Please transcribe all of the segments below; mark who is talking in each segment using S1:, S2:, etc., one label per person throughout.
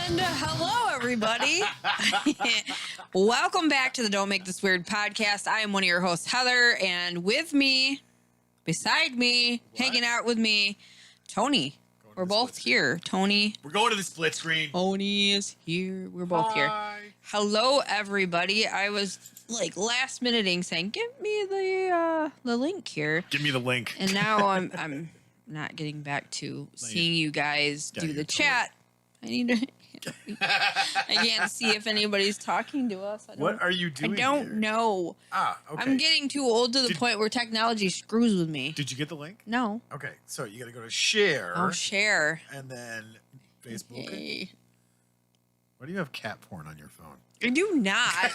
S1: And hello, everybody. Welcome back to the Don't Make This Weird podcast. I am one of your hosts, Heather, and with me, beside me, hanging out with me, Tony. We're both here. Tony.
S2: We're going to the split screen.
S1: Tony is here. We're both here. Hello, everybody. I was like last minuting saying, "Give me the link here."
S2: Give me the link.
S1: And now I'm not getting back to seeing you guys do the chat. I need to. I can't see if anybody's talking to us.
S2: What are you doing?
S1: I don't know.
S2: Okay.
S1: I'm getting too old to the point where technology screws with me.
S2: Did you get the link?
S1: No.
S2: Okay, so you got to go to share.
S1: Oh, share.
S2: And then Facebook.
S1: Okay.
S2: Why do you have cat porn on your phone?
S1: I do not.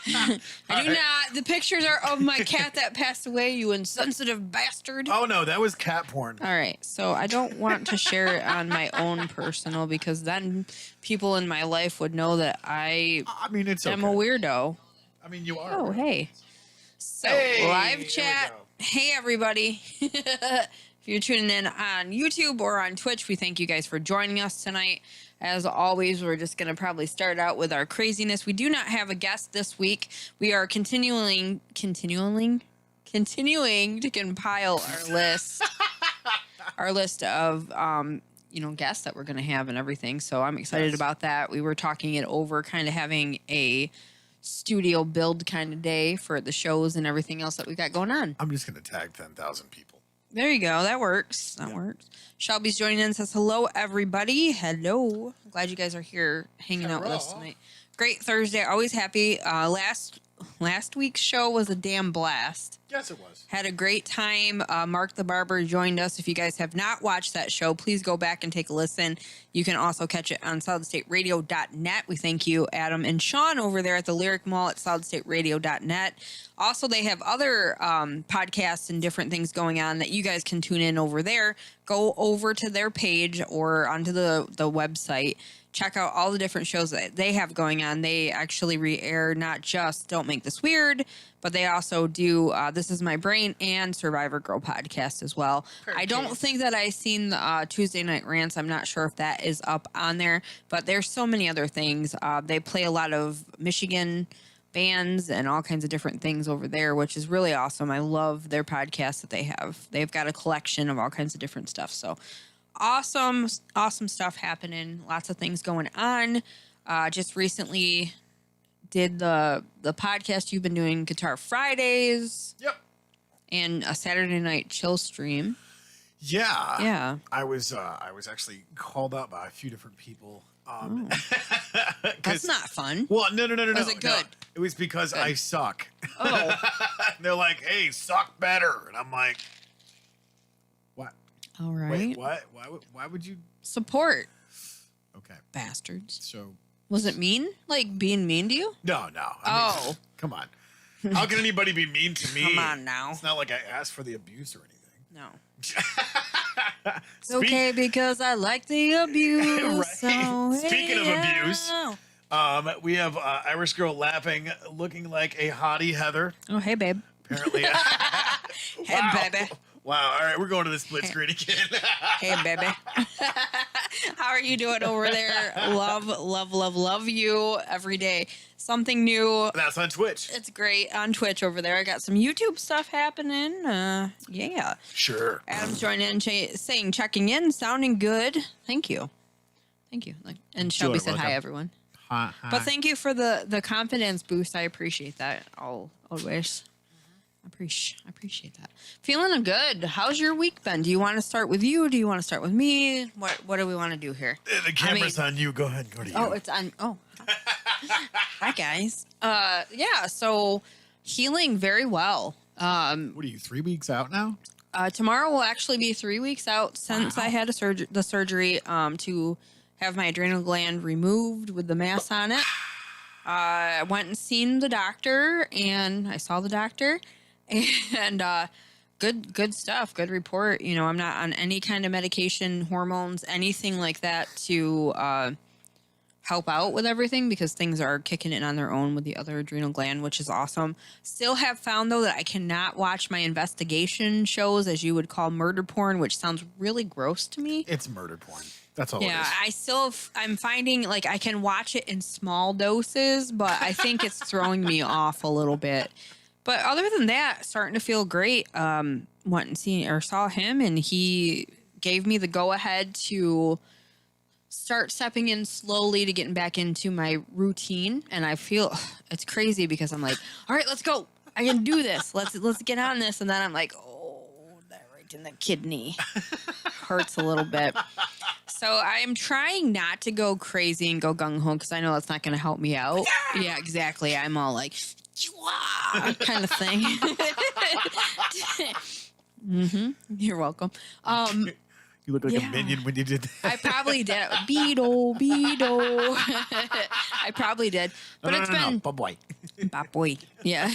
S1: I do not. The pictures are of my cat that passed away, you insensitive bastard.
S2: Oh, no, that was cat porn.
S1: All right. So I don't want to share it on my own personal because then people in my life would know that I
S2: mean, it's
S1: am a weirdo.
S2: I mean, you are.
S1: Oh, hey. So,
S2: Hey,
S1: live chat. Hey, everybody. If you're tuning in on YouTube or on Twitch, we thank you guys for joining us tonight. As always, we're just going to probably start out with our craziness. We do not have a guest this week. We are continuing to compile our list, of, guests that we're going to have and everything. So I'm excited about that. We were talking it over, kind of having a studio build kind of day for the shows and everything else that we got going on.
S2: I'm just going to tag 10,000 people.
S1: There you go. That works. That works. Shelby's joining in and says, hello, everybody. Hello. I'm glad you guys are here hanging out with us tonight. Great Thursday. Always happy. Last week's show was a damn blast.
S2: Yes, it was.
S1: Had a great time. Mark the Barber joined us. If you guys have not watched that show, please go back and take a listen. You can also catch it on solidstateradio.net. We thank you, Adam and Sean, over there at the Lyric Mall at solidstateradio.net. Also, they have other podcasts and different things going on that you guys can tune in over there. Go over to their page or onto the website. Check out all the different shows that they have going on. They actually re-air not just Don't Make This Weird, but they also do This Is My Brain and Survivor Girl podcast as well. I don't think that I've seen the Tuesday Night Rants. I'm not sure if that is up on there, but there's so many other things. They play a lot of Michigan bands and all kinds of different things over there, which is really awesome. I love their podcast that they have. They've got a collection of all kinds of different stuff. So awesome stuff happening. Lots of things going on. Just recently did the podcast you've been doing, Guitar Fridays.
S2: Yep.
S1: And a Saturday night chill stream.
S2: Yeah.
S1: Yeah.
S2: I was actually called out by a few different people.
S1: That's not fun.
S2: Well, no.
S1: Was it good?
S2: No. It was because I suck.
S1: Oh.
S2: They're like, hey, suck better. And I'm like, what?
S1: All right.
S2: Wait, what? Why would you?
S1: Support.
S2: Okay.
S1: Bastards.
S2: So.
S1: Was it mean? Like being mean to you?
S2: No. I mean, come on. How can anybody be mean to me?
S1: Come on now.
S2: It's not like I asked for the abuse or anything.
S1: No. It's okay because I like the abuse.
S2: Right.
S1: So
S2: Speaking of abuse, we have Irish Girl laughing, looking like a hottie Heather.
S1: Oh, hey, babe.
S2: Apparently.
S1: Hey, baby.
S2: Wow. All right, we're going to the split screen again.
S1: Hey, baby. How are you doing over there? Love you every day. Something new.
S2: That's on Twitch.
S1: It's great on Twitch over there. I got some YouTube stuff happening. Yeah.
S2: Sure.
S1: Adam's joining in, saying, checking in, sounding good. Thank you. And Shelby said, hi, everyone.
S2: Hi.
S1: But thank you for the confidence boost. I appreciate that always. I appreciate that. Feeling good. How's your week been? Do you want to start with you? Do you want to start with me? What do we want to do here?
S2: The camera's on you. Go ahead and go to you.
S1: Oh, it's on. Oh. Hi, guys. Yeah, so healing very well.
S2: What are you, 3 weeks out now?
S1: Tomorrow will actually be 3 weeks out since I had the surgery to have my adrenal gland removed with the mass on it. I went and seen the doctor, and I saw the doctor, and good stuff, good report. You know, I'm not on any kind of medication, hormones, anything like that to help out with everything because things are kicking in on their own with the other adrenal gland, which is awesome. Still have found, though, that I cannot watch my investigation shows, as you would call murder porn, which sounds really gross to me.
S2: It's murder porn. That's all
S1: Yeah,
S2: it is.
S1: I'm finding like I can watch it in small doses, but I think it's throwing me off a little bit. But other than that, starting to feel great. Went and saw him, and he gave me the go ahead to start stepping in slowly to getting back into my routine. And I feel it's crazy because I'm like, all right, let's go. I can do this. Let's get on this. And then I'm like, oh, that right in the kidney hurts a little bit. So I am trying not to go crazy and go gung ho because I know that's not going to help me out. Yeah, exactly. I'm all like, kind of thing. You're welcome.
S2: You look like
S1: Yeah.
S2: a minion when you did that.
S1: I probably did. Beetle. I probably did. But it's been
S2: boy.
S1: boy. Yeah.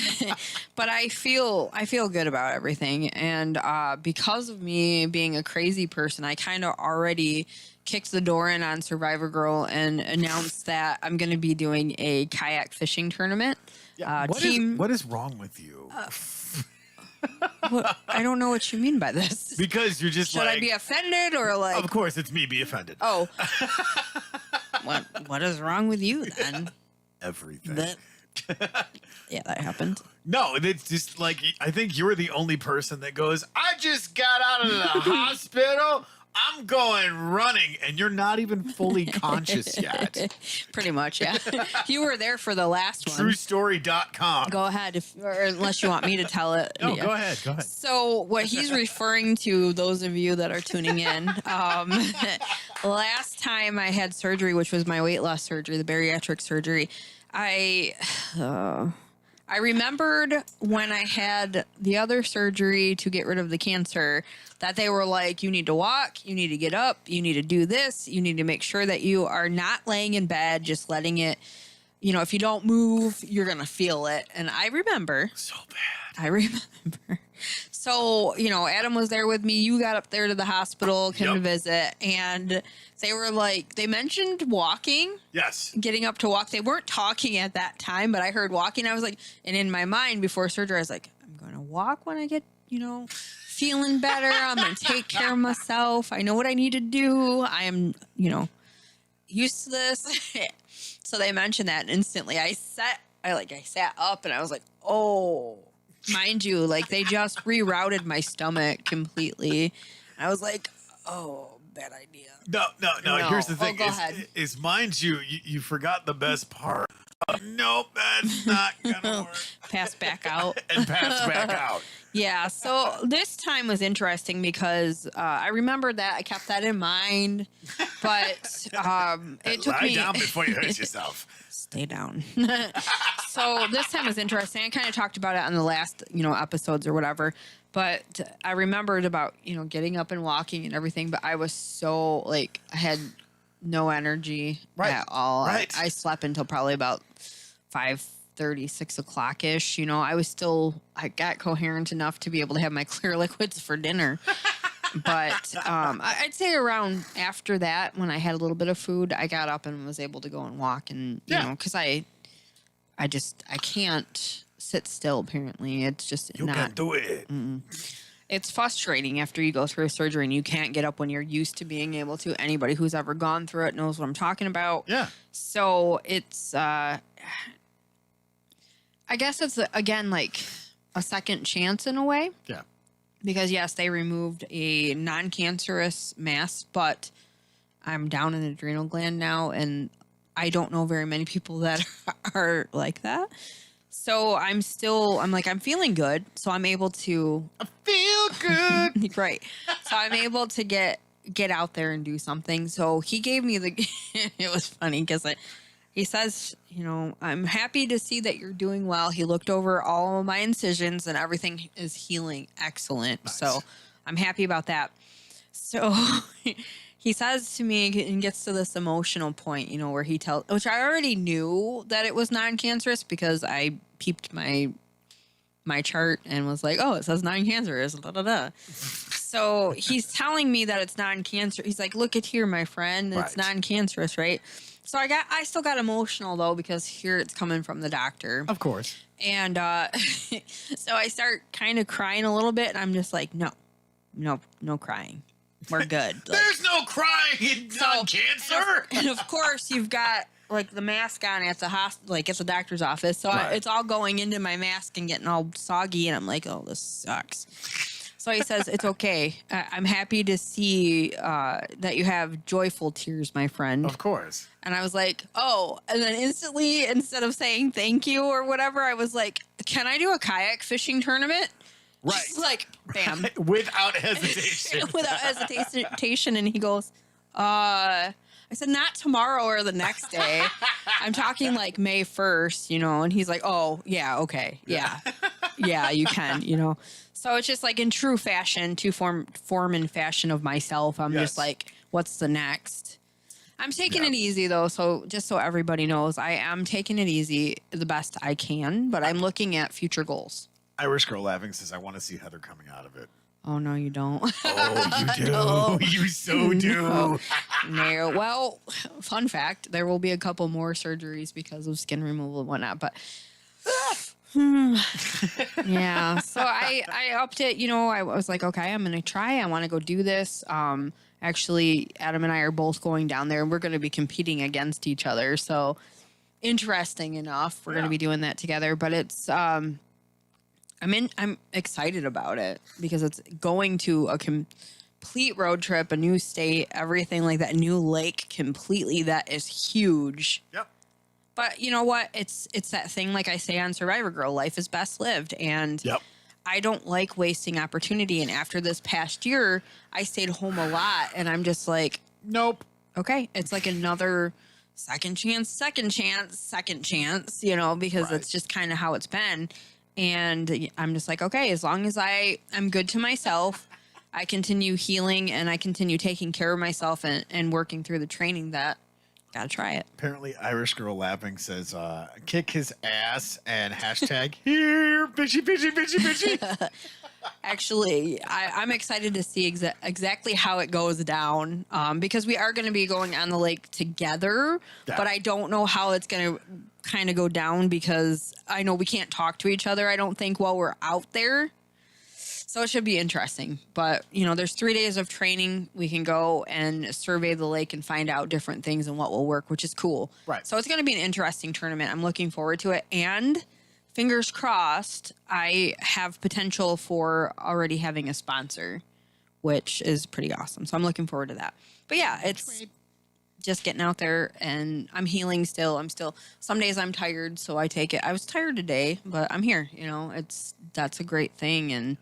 S1: But I feel good about everything. And because of me being a crazy person, I kind of already kicked the door in on Survivor Girl and announced that I'm going to be doing a kayak fishing tournament.
S2: What is wrong with you?
S1: What, I don't know what you mean by this.
S2: Because you're just
S1: Should
S2: like,
S1: I be offended or like?
S2: of course, it's me. Be offended.
S1: Oh, what is wrong with you then?
S2: Everything.
S1: Yeah, that happened.
S2: No, it's just like I think you're the only person that goes, I just got out of the hospital. I'm going running, and you're not even fully conscious yet.
S1: Pretty much, yeah. You were there for the last one.
S2: TrueStory.com.
S1: Go ahead, or unless you want me to tell it.
S2: No,
S1: Yeah.
S2: go ahead. Go ahead.
S1: So what he's referring to, those of you that are tuning in, last time I had surgery, which was my weight loss surgery, the bariatric surgery, I remembered when I had the other surgery to get rid of the cancer that they were like, you need to walk, you need to get up, you need to do this, you need to make sure that you are not laying in bed, just letting it, if you don't move, you're going to feel it. And I remember.
S2: So bad.
S1: I remember. So, Adam was there with me. You got up there to the hospital, came to visit, and they were like, they mentioned walking.
S2: Yes.
S1: Getting up to walk. They weren't talking at that time, but I heard walking. I was like, and in my mind before surgery, I was like, I'm going to walk when I get, feeling better. I'm going to take care of myself. I know what I need to do. I am, used to this. So they mentioned that, and instantly I sat up and I was like, oh, mind you, like they just rerouted my stomach completely. I was like, oh, bad idea.
S2: No. Here's the thing.
S1: Go ahead.
S2: Is mind you, you forgot the best part. Nope, that's not gonna work.
S1: Pass back out.
S2: And pass back out.
S1: Yeah. So this time was interesting because I remembered that. I kept that in mind, but it took
S2: Lie
S1: me.
S2: down before you hurt yourself.
S1: Stay down. So this time was interesting. I kind of talked about it on the last, episodes or whatever. But I remembered about, getting up and walking and everything. But I was so I had no energy at all.
S2: Right.
S1: I slept until probably about 5:30, 6 o'clock ish. I got coherent enough to be able to have my clear liquids for dinner. But I'd say around after that, when I had a little bit of food, I got up and was able to go and walk. And, because I can't sit still, apparently. It's just
S2: You
S1: not.
S2: can do it.
S1: It's frustrating after you go through a surgery and you can't get up when you're used to being able to. Anybody who's ever gone through it knows what I'm talking about.
S2: Yeah.
S1: So it's, I guess it's, again, like a second chance in a way.
S2: Yeah.
S1: Because, yes, they removed a non-cancerous mass, but I'm down an adrenal gland now, and I don't know very many people that are like that. So I'm feeling good. So I'm able to
S2: Feel good.
S1: right. So I'm able to get out there and do something. So he gave me it was funny because he says, I'm happy to see that you're doing well. He looked over all of my incisions and everything is healing excellent.
S2: Nice.
S1: So I'm happy about that. So he says to me and gets to this emotional point, where he tells, which I already knew that it was non-cancerous because I peeped my chart and was like, oh, it says non-cancerous. Da, da, da. So he's telling me that it's non-cancerous. He's like, look at here, my friend. It's
S2: Right.
S1: non-cancerous, right? So I still got emotional though, because here it's coming from the doctor.
S2: Of course.
S1: And so I start kind of crying a little bit and I'm just like, no crying. We're good. Like,
S2: There's no crying on cancer.
S1: and of course, you've got like the mask on at the hospital, like at the doctor's office. So
S2: Right.
S1: it's all going into my mask and getting all soggy. And I'm like, oh, this sucks. So he says, it's okay. I'm happy to see that you have joyful tears, my friend.
S2: Of course.
S1: And I was like, oh. And then instantly, instead of saying thank you or whatever, I was like, can I do a kayak fishing tournament?
S2: Right.
S1: Just like, bam.
S2: Without hesitation.
S1: Without hesitation. And he goes, I said, not tomorrow or the next day. I'm talking like May 1st, you know, and he's like, oh, yeah, okay. Yeah. Yeah, you can, you know. So it's just like in true fashion, form and fashion of myself. I'm
S2: Yes.
S1: just like, what's the next? I'm taking it easy though. So just so everybody knows, I am taking it easy the best I can, but I'm looking at future goals.
S2: Irish Girl Laughing says, I want to see Heather coming out of it.
S1: Oh, no, you don't.
S2: Oh, you do.
S1: No.
S2: You so do.
S1: No. Well, fun fact, there will be a couple more surgeries because of skin removal and whatnot, but yeah. So I upped it, you know, I was like, okay, I'm going to try. I want to go do this. Actually, Adam and I are both going down there and we're going to be competing against each other. So interesting enough, we're going to be doing that together, but it's, I'm excited about it because it's going to a complete road trip, a new state, everything like that, new lake completely. That is huge.
S2: Yep.
S1: But you know what? It's that thing, like I say on Survivor Girl, life is best lived. And
S2: Yep.
S1: I don't like wasting opportunity. And after this past year, I stayed home a lot and I'm just like,
S2: Nope.
S1: okay, it's like another second chance, you know, because
S2: Right.
S1: it's just kind of how it's been. And I'm just like, okay, as long as I'm good to myself, I continue healing and I continue taking care of myself and working through the training, that gotta try it.
S2: Apparently, Irish Girl Laughing says, kick his ass and hashtag here, bitchy, bitchy, bitchy, bitchy.
S1: Actually, I'm excited to see exactly how it goes down because we are going to be going on the lake together,
S2: Yeah.
S1: but I don't know how it's going to kind of go down because I know we can't talk to each other, I don't think, while we're out there. So it should be interesting. But, you know, there's 3 days of training. We can go and survey the lake and find out different things and what will work, which is cool.
S2: Right.
S1: So it's going to be an interesting tournament. I'm looking forward to it. And fingers crossed, I have potential for already having a sponsor, which is pretty awesome. So I'm looking forward to that. But yeah, it's just getting out there and I'm healing still. Some days I'm tired, so I take it. I was tired today, but I'm here, you know, that's a great thing. And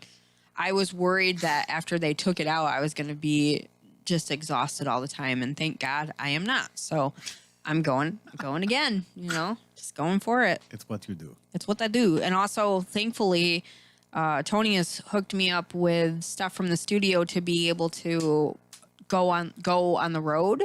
S1: I was worried that after they took it out, I was going to be just exhausted all the time. And thank God I am not. So I'm going again, you know, just going for it.
S2: It's what you do.
S1: It's what I do. And also, thankfully, Tony has hooked me up with stuff from the studio to be able to go on the road.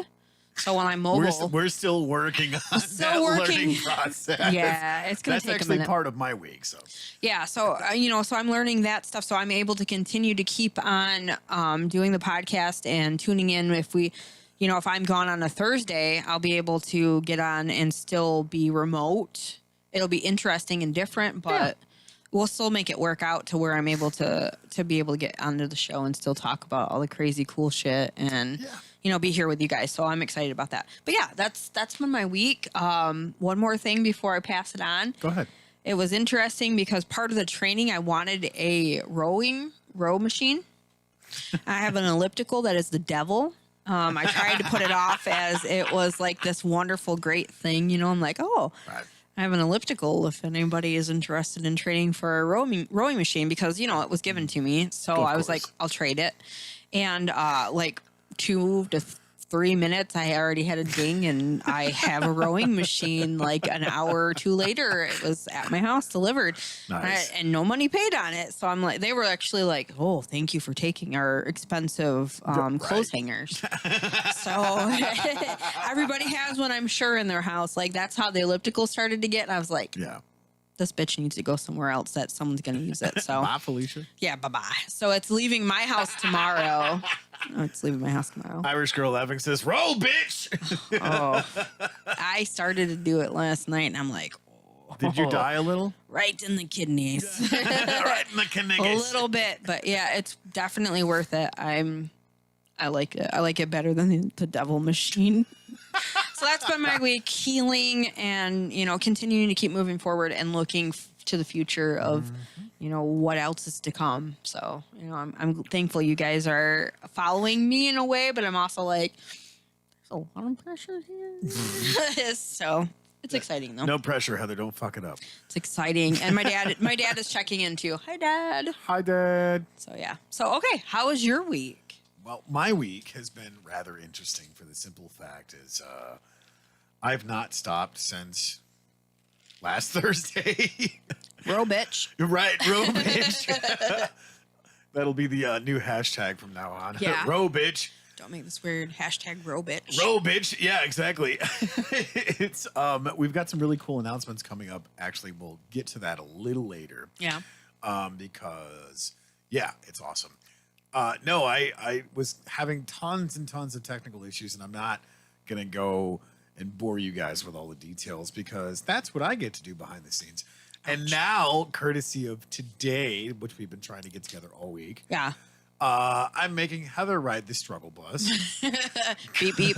S1: So when I'm mobile,
S2: We're still working on that learning process.
S1: yeah, it's going
S2: That's
S1: to take a
S2: actually
S1: minute.
S2: part of my week. So
S1: Yeah, so you know, so I'm learning that stuff, so I'm able to continue to keep on doing the podcast and tuning in. If I'm gone on a Thursday, I'll be able to get on and still be remote. It'll be interesting and different, but we'll still make it work out to where I'm able to be able to get onto the show and still talk about all the crazy cool shit and you know, be here with you guys. So I'm excited about that. But yeah, that's been my week. One more thing before I pass it on.
S2: go ahead.
S1: It was interesting because part of the training, I wanted a row machine. I have an elliptical that is the devil. I tried to put it off as it was like this wonderful, great thing. You know, I'm like, oh,
S2: Right.
S1: I have an elliptical if anybody is interested in training for a rowing machine because, you know, it was given to me. So I was like, I'll trade it. And like 2 to 3 minutes, I already had a ding and I have a rowing machine. Like an hour or two later, it was at my house delivered.
S2: Nice.
S1: And no money paid on it. So I'm like, they were actually like, oh, thank you for taking our expensive clothes hangers. So everybody has one, I'm sure, in their house. Like that's how the elliptical started to get. And I was like,
S2: Yeah.
S1: this bitch needs to go somewhere else that someone's going to use it. So
S2: Bye, Felicia.
S1: yeah, bye-bye. So it's leaving my house tomorrow. It's leaving my house tomorrow.
S2: Irish Girl Laughing says, roll, bitch.
S1: Oh, I started to do it last night and I'm like,
S2: Did you die a little?
S1: right in the kidneys.
S2: Right in the
S1: A
S2: kidneys.
S1: little bit, but yeah, it's definitely worth it. I'm I like it. I like it better than the Devil Machine. So that's been my week, healing and, continuing to keep moving forward and looking to the future of, what else is to come. So, I'm thankful you guys are following me in a way, but I'm also like, there's a lot of pressure here. So it's exciting though.
S2: No pressure, Heather. Don't fuck it up.
S1: It's exciting. And my dad is checking in too. Hi, Dad.
S2: Hi, Dad.
S1: So, yeah. So, okay. How was your week?
S2: Well, my week has been rather interesting for the simple fact is I've not stopped since last Thursday.
S1: Row bitch.
S2: Right, row bitch. That'll be the new hashtag from now on.
S1: Yeah.
S2: Row bitch.
S1: Don't make this weird hashtag row bitch.
S2: Row bitch. Yeah, exactly. It's we've got some really cool announcements coming up. Actually, we'll get to that a little later.
S1: Yeah.
S2: Because it's awesome. No, I was having tons and tons of technical issues, and I'm not going to go and bore you guys with all the details because that's what I get to do behind the scenes. Ouch. And now, courtesy of today, which we've been trying to get together all week,
S1: Yeah.
S2: I'm making Heather ride the struggle bus.
S1: Beep, beep.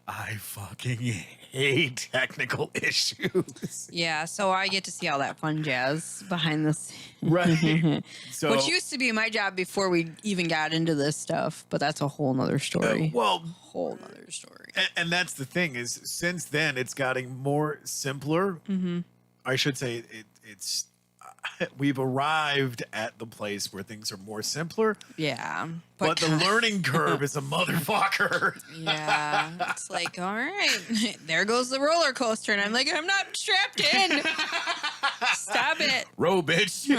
S2: I fucking hate technical issues.
S1: Yeah, so I get to see all that fun jazz behind the scenes.
S2: Right. So,
S1: Which used to be my job before we even got into this stuff, but that's a whole nother story. Whole nother story.
S2: And that's the thing is, since then, it's gotten more simpler.
S1: Mm-hmm.
S2: I should say it's we've arrived at the place where things are more simpler.
S1: Yeah.
S2: But the learning curve is a motherfucker.
S1: Yeah. It's like, all right, there goes the roller coaster. And I'm like, I'm not strapped in. Stop it.
S2: Row, bitch.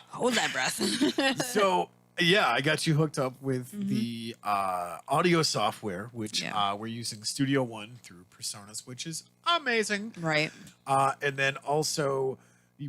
S1: Hold that breath.
S2: So, yeah, I got you hooked up with the audio software, which we're using Studio One through Personas, which is amazing.
S1: Right.
S2: And then also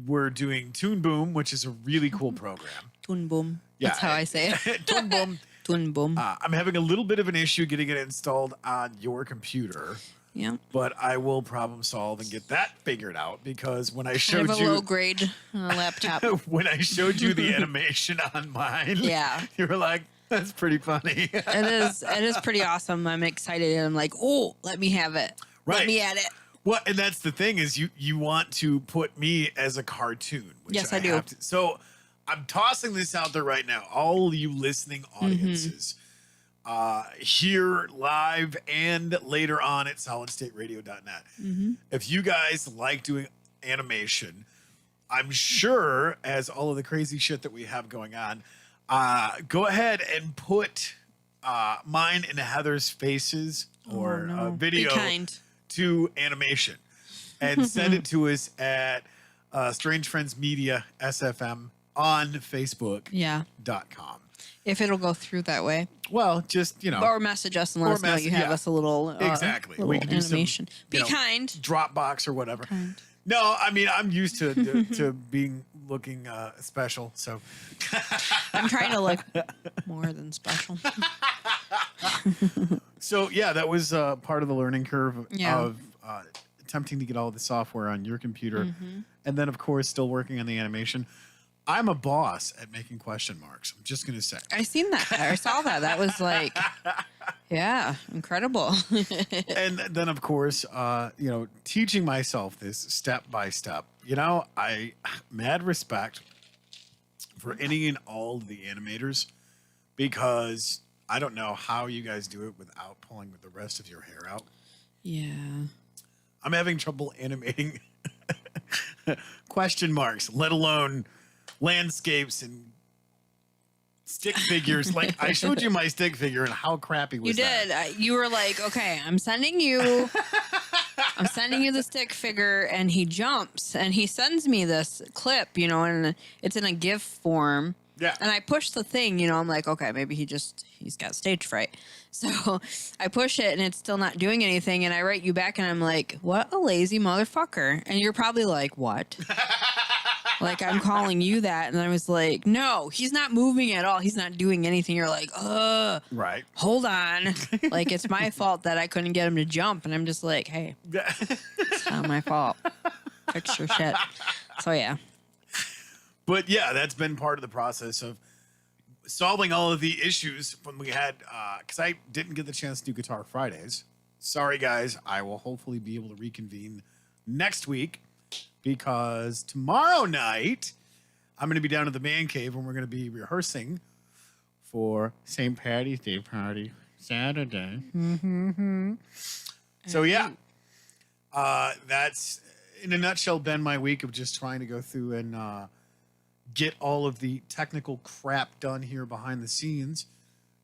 S2: we're doing Toon Boom, which is a really cool program.
S1: Toon Boom.
S2: Yeah,
S1: That's how I say it.
S2: Toon Boom.
S1: Toon Boom.
S2: I'm having a little bit of an issue getting it installed on your computer.
S1: Yeah.
S2: But I will problem solve and get that figured out because when I
S1: I
S2: showed
S1: have a
S2: you
S1: low grade laptop.
S2: when I showed you the animation on mine,
S1: Yeah.
S2: you were like, "That's pretty funny."
S1: It is pretty awesome. I'm excited and I'm like, oh, let me have it.
S2: Right.
S1: Let me add it.
S2: Well, and that's the thing is you want to put me as a cartoon. Which
S1: Yes, I do.
S2: have to. So I'm tossing this out there right now. All you listening audiences, here live and later on at solidstateradio.net. If you guys like doing animation, I'm sure as all of the crazy shit that we have going on, go ahead and put mine and Heather's faces or video
S1: Be kind.
S2: to animation and send it to us at Strange Friends Media SFM on Facebook.com.
S1: Yeah. If it'll go through that way.
S2: Well, just,
S1: Or message us and let us know you have us a little,
S2: exactly.
S1: little
S2: We can do some,
S1: animation. Be kind.
S2: Dropbox or whatever.
S1: Kind.
S2: No, I mean, I'm used to being looking special. So
S1: I'm trying to look more than special.
S2: So yeah, that was part of the learning curve of attempting to get all of the software on your computer, and then of course still working on the animation. I'm a boss at making question marks. I'm just gonna say.
S1: I seen that. I saw that. That was like, yeah, incredible.
S2: And then of course, teaching myself this step by step. I mad respect for any and all of the animators because I don't know how you guys do it without pulling the rest of your hair out.
S1: Yeah.
S2: I'm having trouble animating question marks, let alone landscapes and stick figures. Like I showed you my stick figure and how crappy was that?
S1: You did. You were like, okay, I'm sending you the stick figure, and he jumps and he sends me this clip, and it's in a GIF form.
S2: Yeah.
S1: And I push the thing, I'm like, okay, maybe he's got stage fright. So I push it and it's still not doing anything. And I write you back and I'm like, what a lazy motherfucker. And you're probably like, what? Like, I'm calling you that. And I was like, no, he's not moving at all. He's not doing anything. You're like,
S2: Right.
S1: Hold on. Like, it's my fault that I couldn't get him to jump. And I'm just like, hey, it's not my fault. Fix your shit. So, yeah.
S2: But yeah, that's been part of the process of solving all of the issues when we had, because I didn't get the chance to do Guitar Fridays. Sorry, guys. I will hopefully be able to reconvene next week because tomorrow night I'm going to be down at the man cave and we're going to be rehearsing for St. Patty's Day party Saturday. So yeah, that's in a nutshell been my week of just trying to go through and get all of the technical crap done here behind the scenes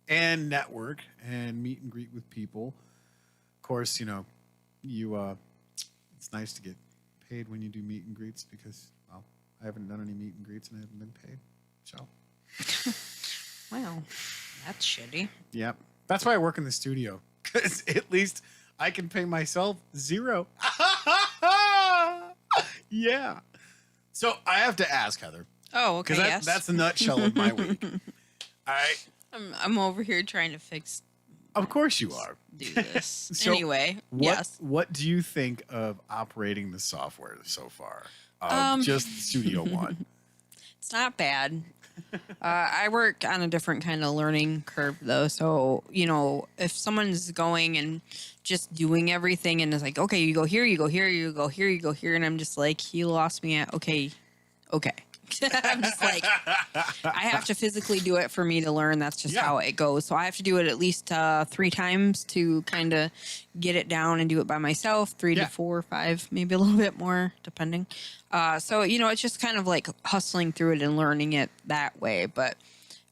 S2: and network and meet and greet with people. Of course, you know, it's nice to get paid when you do meet and greets because, well, I haven't done any meet and greets and I haven't been paid. So,
S1: Wow, that's shitty.
S2: yep. That's why I work in the studio because at least I can pay myself $0. Yeah. So I have to ask, Heather,
S1: Oh, okay.
S2: because
S1: Yes.
S2: that's the nutshell of my week. All right.
S1: I'm over here trying to fix
S2: Of course you are.
S1: do this.
S2: So
S1: anyway,
S2: What,
S1: yes.
S2: What do you think of operating the software so far? Just Studio One.
S1: It's not bad. I work on a different kind of learning curve though. So, you know, if someone's going and just doing everything and it's like, okay, you go here, you go here, you go here, you go here. And I'm just like, you lost me at, okay. I'm just like, I have to physically do it for me to learn. That's just
S2: Yeah.
S1: how it goes. So I have to do it at least 3 times to kind of get it down and do it by myself. 3
S2: Yeah.
S1: to 4 or 5, maybe a little bit more, depending. So, you know, it's just kind of like hustling through it and learning it that way. But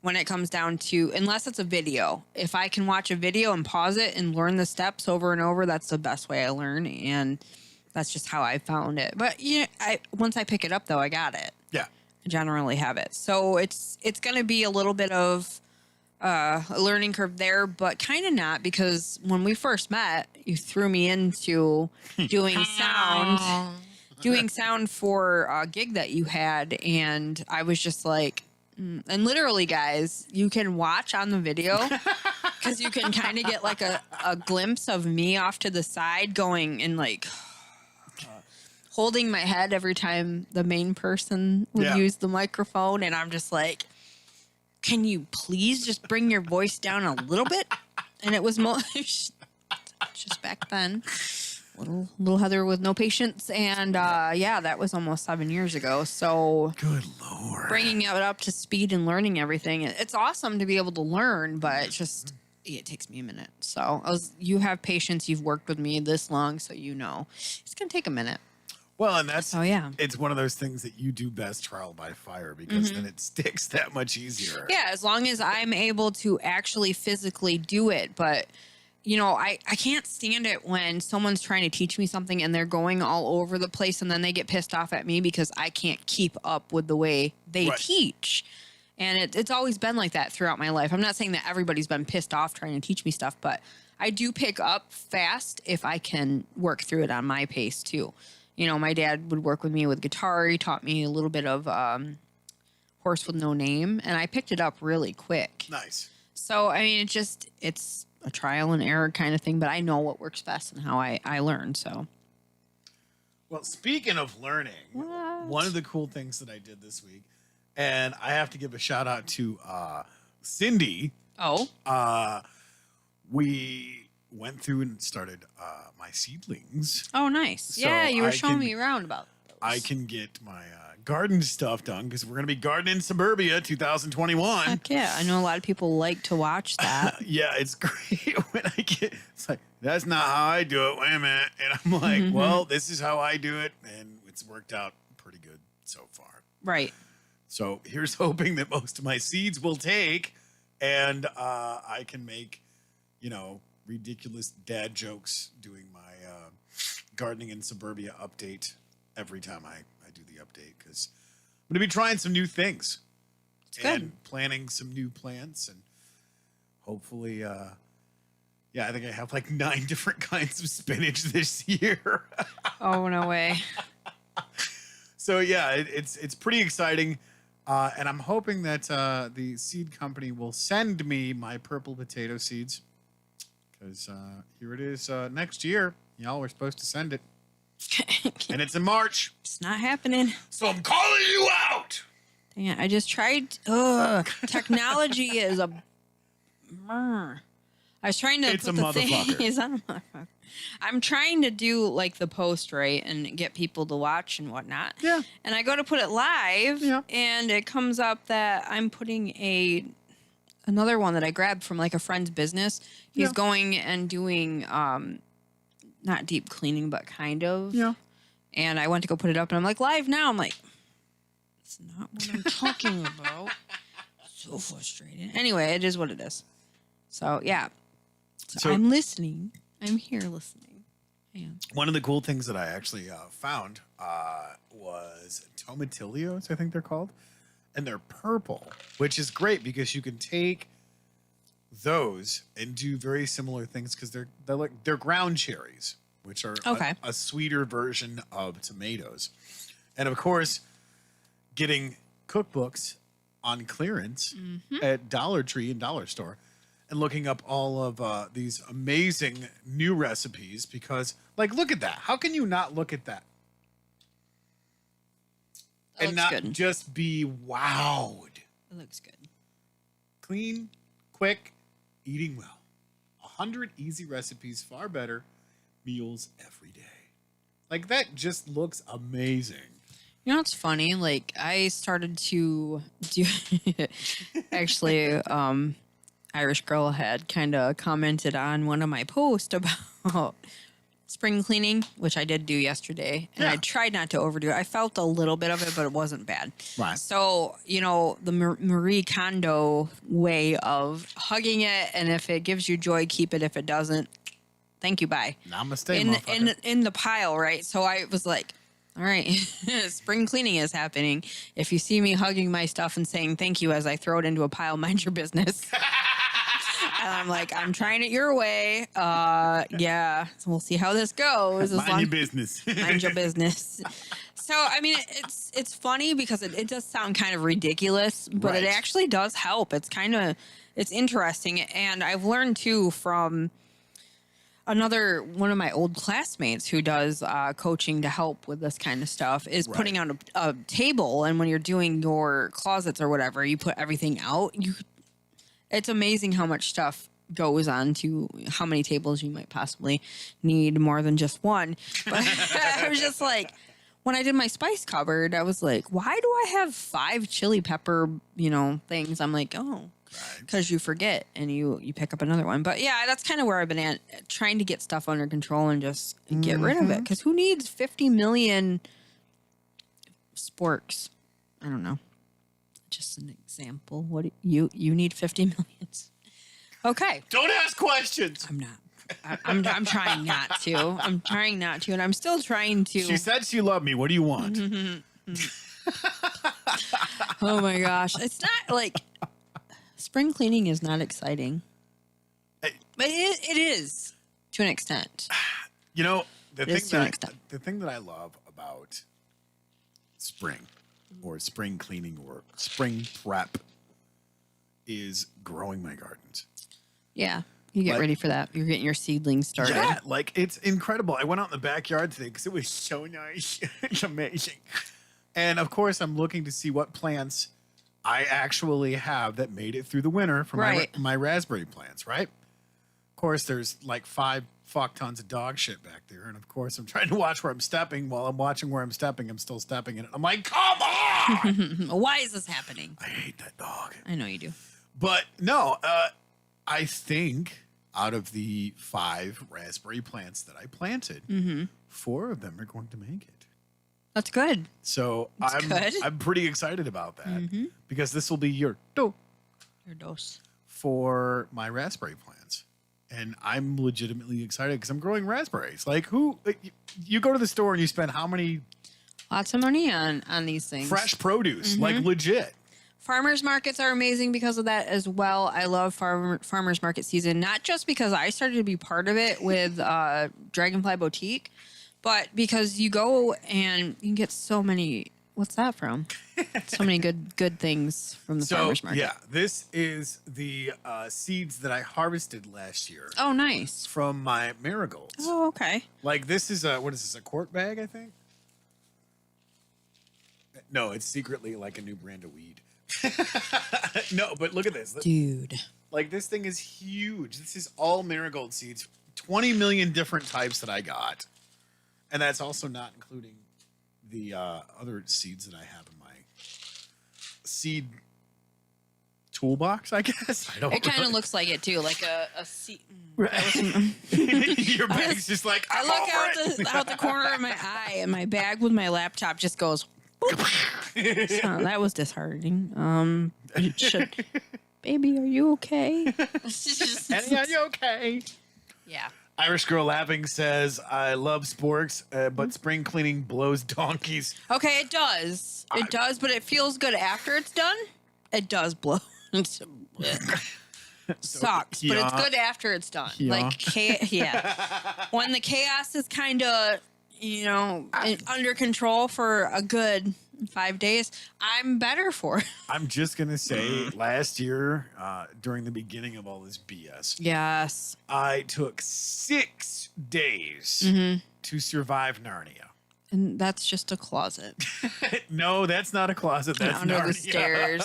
S1: when it comes down to, unless it's a video, if I can watch a video and pause it and learn the steps over and over, that's the best way I learn. And that's just how I found it. But yeah, once I pick it up though, I got it.
S2: Yeah.
S1: I generally have it. So it's going to be a little bit of a learning curve there, but kind of not, because when we first met, you threw me into doing sound for a gig that you had. And I was just like, and literally guys, you can watch on the video because you can kind of get like a glimpse of me off to the side going and like holding my head every time the main person would
S2: Yeah.
S1: use the microphone. And I'm just like, can you please just bring your voice down a little bit? And it was just back then, little Heather with no patience. And yeah, that was almost 7 years ago. So
S2: Good Lord.
S1: bringing it up to speed and learning everything, it's awesome to be able to learn, but it takes me a minute. So you have patience. You've worked with me this long, so you know it's going to take a minute.
S2: Well, and that's
S1: yeah.
S2: it's one of those things that you do best trial by fire because then it sticks that much easier.
S1: Yeah, as long as I'm able to actually physically do it. But, you know, I can't stand it when someone's trying to teach me something and they're going all over the place and then they get pissed off at me because I can't keep up with the way they
S2: Right.
S1: teach. And it's always been like that throughout my life. I'm not saying that everybody's been pissed off trying to teach me stuff, but I do pick up fast if I can work through it on my pace too. You know, my dad would work with me with guitar. He taught me a little bit of Horse with No Name, and I picked it up really quick.
S2: Nice.
S1: So, I mean, it's a trial and error kind of thing, but I know what works best and how I learn, so.
S2: Well, speaking of learning, one of the cool things that I did this week, and I have to give a shout out to Cindy.
S1: Oh?
S2: We went through and started my seedlings.
S1: Oh, nice.
S2: So
S1: yeah, you were
S2: I
S1: showing
S2: can-
S1: me around about those.
S2: I can get my garden stuff done because we're going to be gardening in Suburbia 2021.
S1: Heck yeah, I know a lot of people like to watch that.
S2: Yeah, it's great when I get, it's like, that's not how I do it. Wait a minute. And I'm like, well, this is how I do it. And it's worked out pretty good so far.
S1: Right.
S2: So here's hoping that most of my seeds will take and I can make, you know, ridiculous dad jokes doing my gardening in Suburbia update every time I do the update because I'm going to be trying some new things
S1: good.
S2: and planting some new plants and hopefully, yeah, I think I have like 9 different kinds of spinach this year.
S1: Oh, no way.
S2: So yeah, it's pretty exciting. And I'm hoping that the seed company will send me my purple potato seeds because here it is next year. Y'all were supposed to send it. And it's in March.
S1: It's not happening.
S2: So I'm calling you out.
S1: Dang it, I just tried. Technology is a. I was trying to.
S2: It's
S1: put
S2: a
S1: the thing-
S2: motherfucker.
S1: It's not a motherfucker. I'm trying to do like the post right and get people to watch and whatnot.
S2: Yeah.
S1: And I go to put it live,
S2: Yeah.
S1: and it comes up that I'm putting another one that I grabbed from like a friend's business. He's
S2: Yeah.
S1: going and doing not deep cleaning, but kind of.
S2: Yeah.
S1: And I went to go put it up, and I'm like, live now. I'm like, it's not what I'm talking about. So frustrating. Anyway, it is what it is. So, yeah. So I'm listening. I'm here listening. I am.
S2: One of the cool things that I actually found was tomatillios, I think they're called. And they're purple, which is great because you can take those and do very similar things because they're ground cherries, which are
S1: Okay.
S2: a sweeter version of tomatoes. And of course, getting cookbooks on clearance at Dollar Tree and Dollar Store and looking up all of these amazing new recipes because, like, look at that. How can you not look at that?
S1: That
S2: And
S1: looks
S2: not
S1: good.
S2: just be wowed.
S1: It looks good.
S2: Clean, quick, eating well. 100 easy recipes, far better meals every day. Like, that just looks amazing.
S1: You know what's funny? Like, I started to do. Actually, Irish Girl had kind of commented on one of my posts about spring cleaning, which I did do yesterday. And I
S2: Yeah.
S1: tried not to overdo it. I felt a little bit of it, but it wasn't bad.
S2: Right.
S1: So, you know, the Marie Kondo way of hugging it. And if it gives you joy, keep it. If it doesn't, thank you, bye.
S2: Namaste,
S1: in
S2: motherfucker.
S1: in the pile, right? So I was like, all right, spring cleaning is happening. If you see me hugging my stuff and saying thank you as I throw it into a pile, mind your business. And I'm like, I'm trying it your way. Yeah, so we'll see how this goes.
S2: Mind your business.
S1: Mind your business. So I mean, it's funny because it does sound kind of ridiculous, but
S2: Right.
S1: it actually does help. It's interesting, and I've learned too from one of my old classmates who does coaching to help with this kind of stuff is
S2: Right.
S1: putting out a table, and when you're doing your closets or whatever, you put everything out. It's amazing how much stuff goes on to how many tables you might possibly need more than just one. But I was just like, when I did my spice cupboard, I was like, why do I have 5 chili pepper, things? I'm like, oh,
S2: Right.
S1: because you forget and you pick up another one. But yeah, that's kind of where I've been at, trying to get stuff under control and just get rid of it. Because who needs 50 million sporks? I don't know. Just an example. What you need 50 millions? Okay,
S2: Don't ask questions.
S1: I'm not. I'm trying not to. I'm trying not to, and I'm still trying to.
S2: She said she loved me. What do you want?
S1: Oh my gosh, it's not like spring cleaning is not exciting, but it is to an extent.
S2: You know, the
S1: It is to an extent.
S2: thing that I love about spring or spring cleaning or spring prep is growing my gardens.
S1: Yeah, you get
S2: Like-
S1: ready for that. You're getting your seedlings started.
S2: Yeah, like it's incredible. I went out in the backyard today because it was so nice. It's amazing. And of course, I'm looking to see what plants I actually have that made it through the winter for
S1: Right.
S2: my raspberry plants, right? Of course, there's like 5 fuck tons of dog shit back there. And of course, I'm trying to watch where I'm stepping. While I'm watching where I'm stepping, I'm still stepping in it. I'm like, come on!
S1: Why is this happening?
S2: I hate that dog.
S1: I know you do.
S2: But no, I think out of the 5 raspberry plants that I planted, 4 of them are going to make it.
S1: That's good.
S2: So
S1: That's good.
S2: I'm pretty excited about that because this will be year 2
S1: Your dose.
S2: for my raspberry plants. And I'm legitimately excited because I'm growing raspberries. Like you go to the store and you spend how many
S1: Lots of money on these things.
S2: fresh produce, like legit.
S1: Farmers markets are amazing because of that as well. I love farmers market season, not just because I started to be part of it with Dragonfly Boutique, but because you go and you can get so many. What's that from? So many good things from the farmers market.
S2: Yeah, this is the seeds that I harvested last year
S1: Oh, nice.
S2: from my marigolds.
S1: Oh, okay.
S2: Like this is a quart bag, I think. No, it's secretly like a new brand of weed. No, but look at this.
S1: Dude.
S2: Like, this thing is huge. This is all marigold seeds. 20 million different types that I got. And that's also not including the other seeds that I have in my seed toolbox, I guess. I don't
S1: It kind of
S2: really-
S1: looks like it too, like a seat.
S2: Your bag's just like,
S1: I
S2: I'm
S1: look
S2: over it.
S1: out the corner of my eye, and my bag with my laptop just goes. Boop. So that was disheartening. It should. Baby, are you okay?
S2: Annie, are you okay?
S1: Yeah.
S2: Irish Girl Laughing says, I love sporks, but spring cleaning blows donkeys.
S1: Okay, it does. It does, but it feels good after it's done. It does blow. Sucks, but it's
S2: yeah.
S1: good after it's done.
S2: Yeah.
S1: Like, yeah. When the chaos is kind of, under control for a good 5 days, I'm better for it.
S2: I'm just going to say, last year, during the beginning of all this BS,
S1: Yes.
S2: I took 6 days to survive Narnia.
S1: And that's just a closet.
S2: No, that's not a closet. That's
S1: Under
S2: Narnia.
S1: the stairs.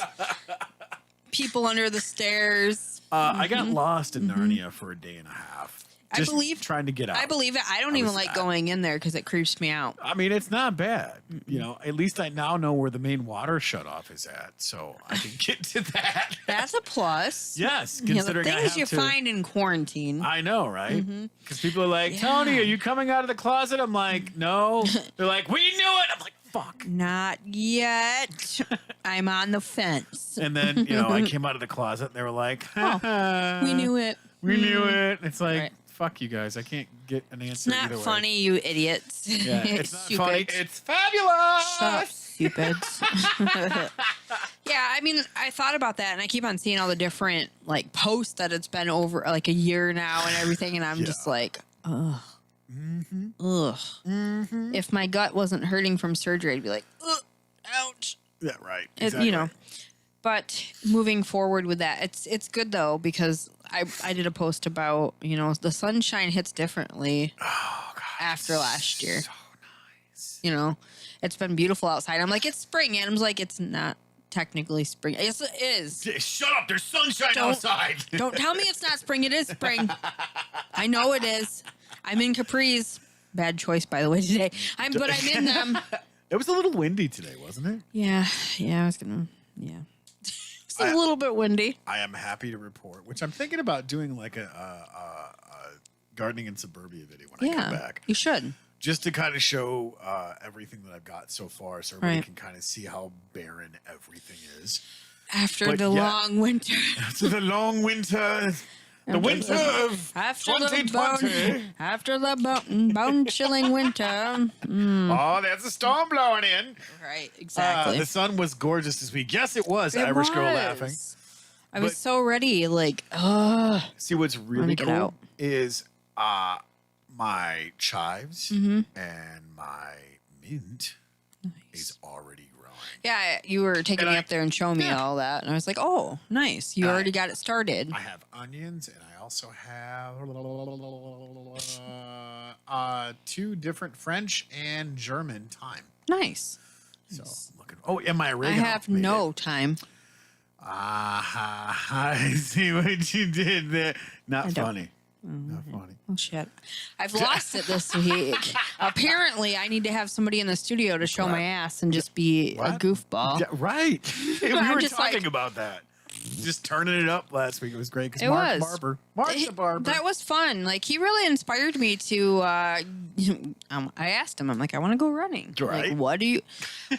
S1: People under the stairs.
S2: I got lost in Narnia for a day and a half.
S1: I
S2: Just
S1: believe-
S2: trying to get out.
S1: I believe it. I don't even
S2: was
S1: like
S2: sad.
S1: going in there because it creeps me out.
S2: I mean, it's not bad. At least I now know where the main water shutoff is at, so I can get to that.
S1: That's a plus.
S2: Yes,
S1: The
S2: considering I
S1: things
S2: have
S1: you
S2: to.
S1: find in quarantine.
S2: I know, right? Because people are like,
S1: Yeah.
S2: Tony, are you coming out of the closet? I'm like, no. They're like, we knew it. I'm like, fuck.
S1: Not yet. I'm on the fence.
S2: And then, I came out of the closet and they were like,
S1: We knew it.
S2: We knew it. It's like,
S1: Right.
S2: fuck you guys. I can't get an answer
S1: It's not
S2: either way.
S1: funny, you idiots.
S2: Yeah, it's not
S1: Stupids.
S2: funny. It's fabulous.
S1: Shut up, stupids. Yeah, I mean, I thought about that, and I keep on seeing all the different posts that it's been over like a year now and everything, and I'm just like, ugh, ugh. If my gut wasn't hurting from surgery, I'd be like, ugh, ouch.
S2: Yeah, right.
S1: It. But moving forward with that, it's good though because I did a post about the sunshine hits differently after last year.
S2: So nice.
S1: It's been beautiful outside. I'm like, it's spring. Adam's like, it's not technically spring. Yes, it is.
S2: Shut up. There's sunshine
S1: Don't-
S2: outside.
S1: Don't tell me it's not spring. It is spring. I know it is. I'm in capris. Bad choice, by the way, today. But I'm in them.
S2: It was a little windy today, wasn't it?
S1: Yeah. I was gonna. Yeah. It's a little bit windy.
S2: I am happy to report, which I'm thinking about doing like a gardening in suburbia video when I come
S1: Yeah.
S2: back.
S1: You should.
S2: Just to kind of show everything that I've got so far so everybody
S1: Right.
S2: can kind of see how barren everything is.
S1: After
S2: But
S1: the
S2: yeah.
S1: long winter.
S2: After the long winter, the winter of
S1: After
S2: 2020.
S1: After the bone chilling winter.
S2: Oh, there's a storm blowing in.
S1: Right, exactly.
S2: The sun was gorgeous this week. Yes, it was. Irish Girl Laughing.
S1: I was
S2: But-
S1: so ready. Ugh.
S2: See, what's really
S1: get
S2: cool
S1: out.
S2: is my chives
S1: Mm-hmm.
S2: and my mint is already growing.
S1: Yeah, you were taking
S2: And
S1: me
S2: I-
S1: up there and showing me
S2: yeah.
S1: all that. And I was like, oh, nice. You
S2: I-
S1: already got it started.
S2: I have onions and I also have 2 different French and German thyme.
S1: Nice.
S2: So looking. Oh, and my
S1: I
S2: oregano.
S1: have
S2: made
S1: no
S2: it.
S1: time.
S2: I see what you did there. Not
S1: don't.
S2: funny. Not funny.
S1: Oh, shit. I've lost it this week. Apparently, I need to have somebody in the studio to show my ass and just be a
S2: What?
S1: goofball.
S2: Yeah, right. we
S1: I'm
S2: were
S1: just
S2: talking
S1: like-
S2: about that. Just turning it up last week. It was great because
S1: It
S2: Mark
S1: was.
S2: Barber. Mark the Barber.
S1: That was fun. He really inspired me to. I asked him. I'm like, I want to go running.
S2: Right.
S1: Like, what do you?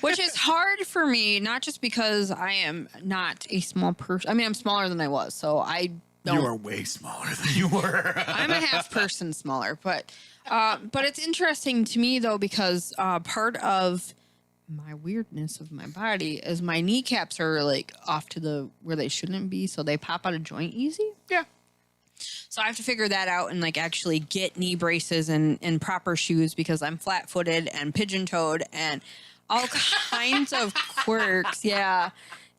S1: Which is hard for me, not just because I am not a small person. I mean, I'm smaller than I was, so I don't.
S2: You are way smaller than you were.
S1: I'm a half person smaller, but it's interesting to me though because part of my weirdness of my body is my kneecaps are off to where they shouldn't be, so they pop out of joint easy.
S2: Yeah.
S1: So I have to figure that out and actually get knee braces and proper shoes because I'm flat footed and pigeon toed and all kinds of quirks. Yeah.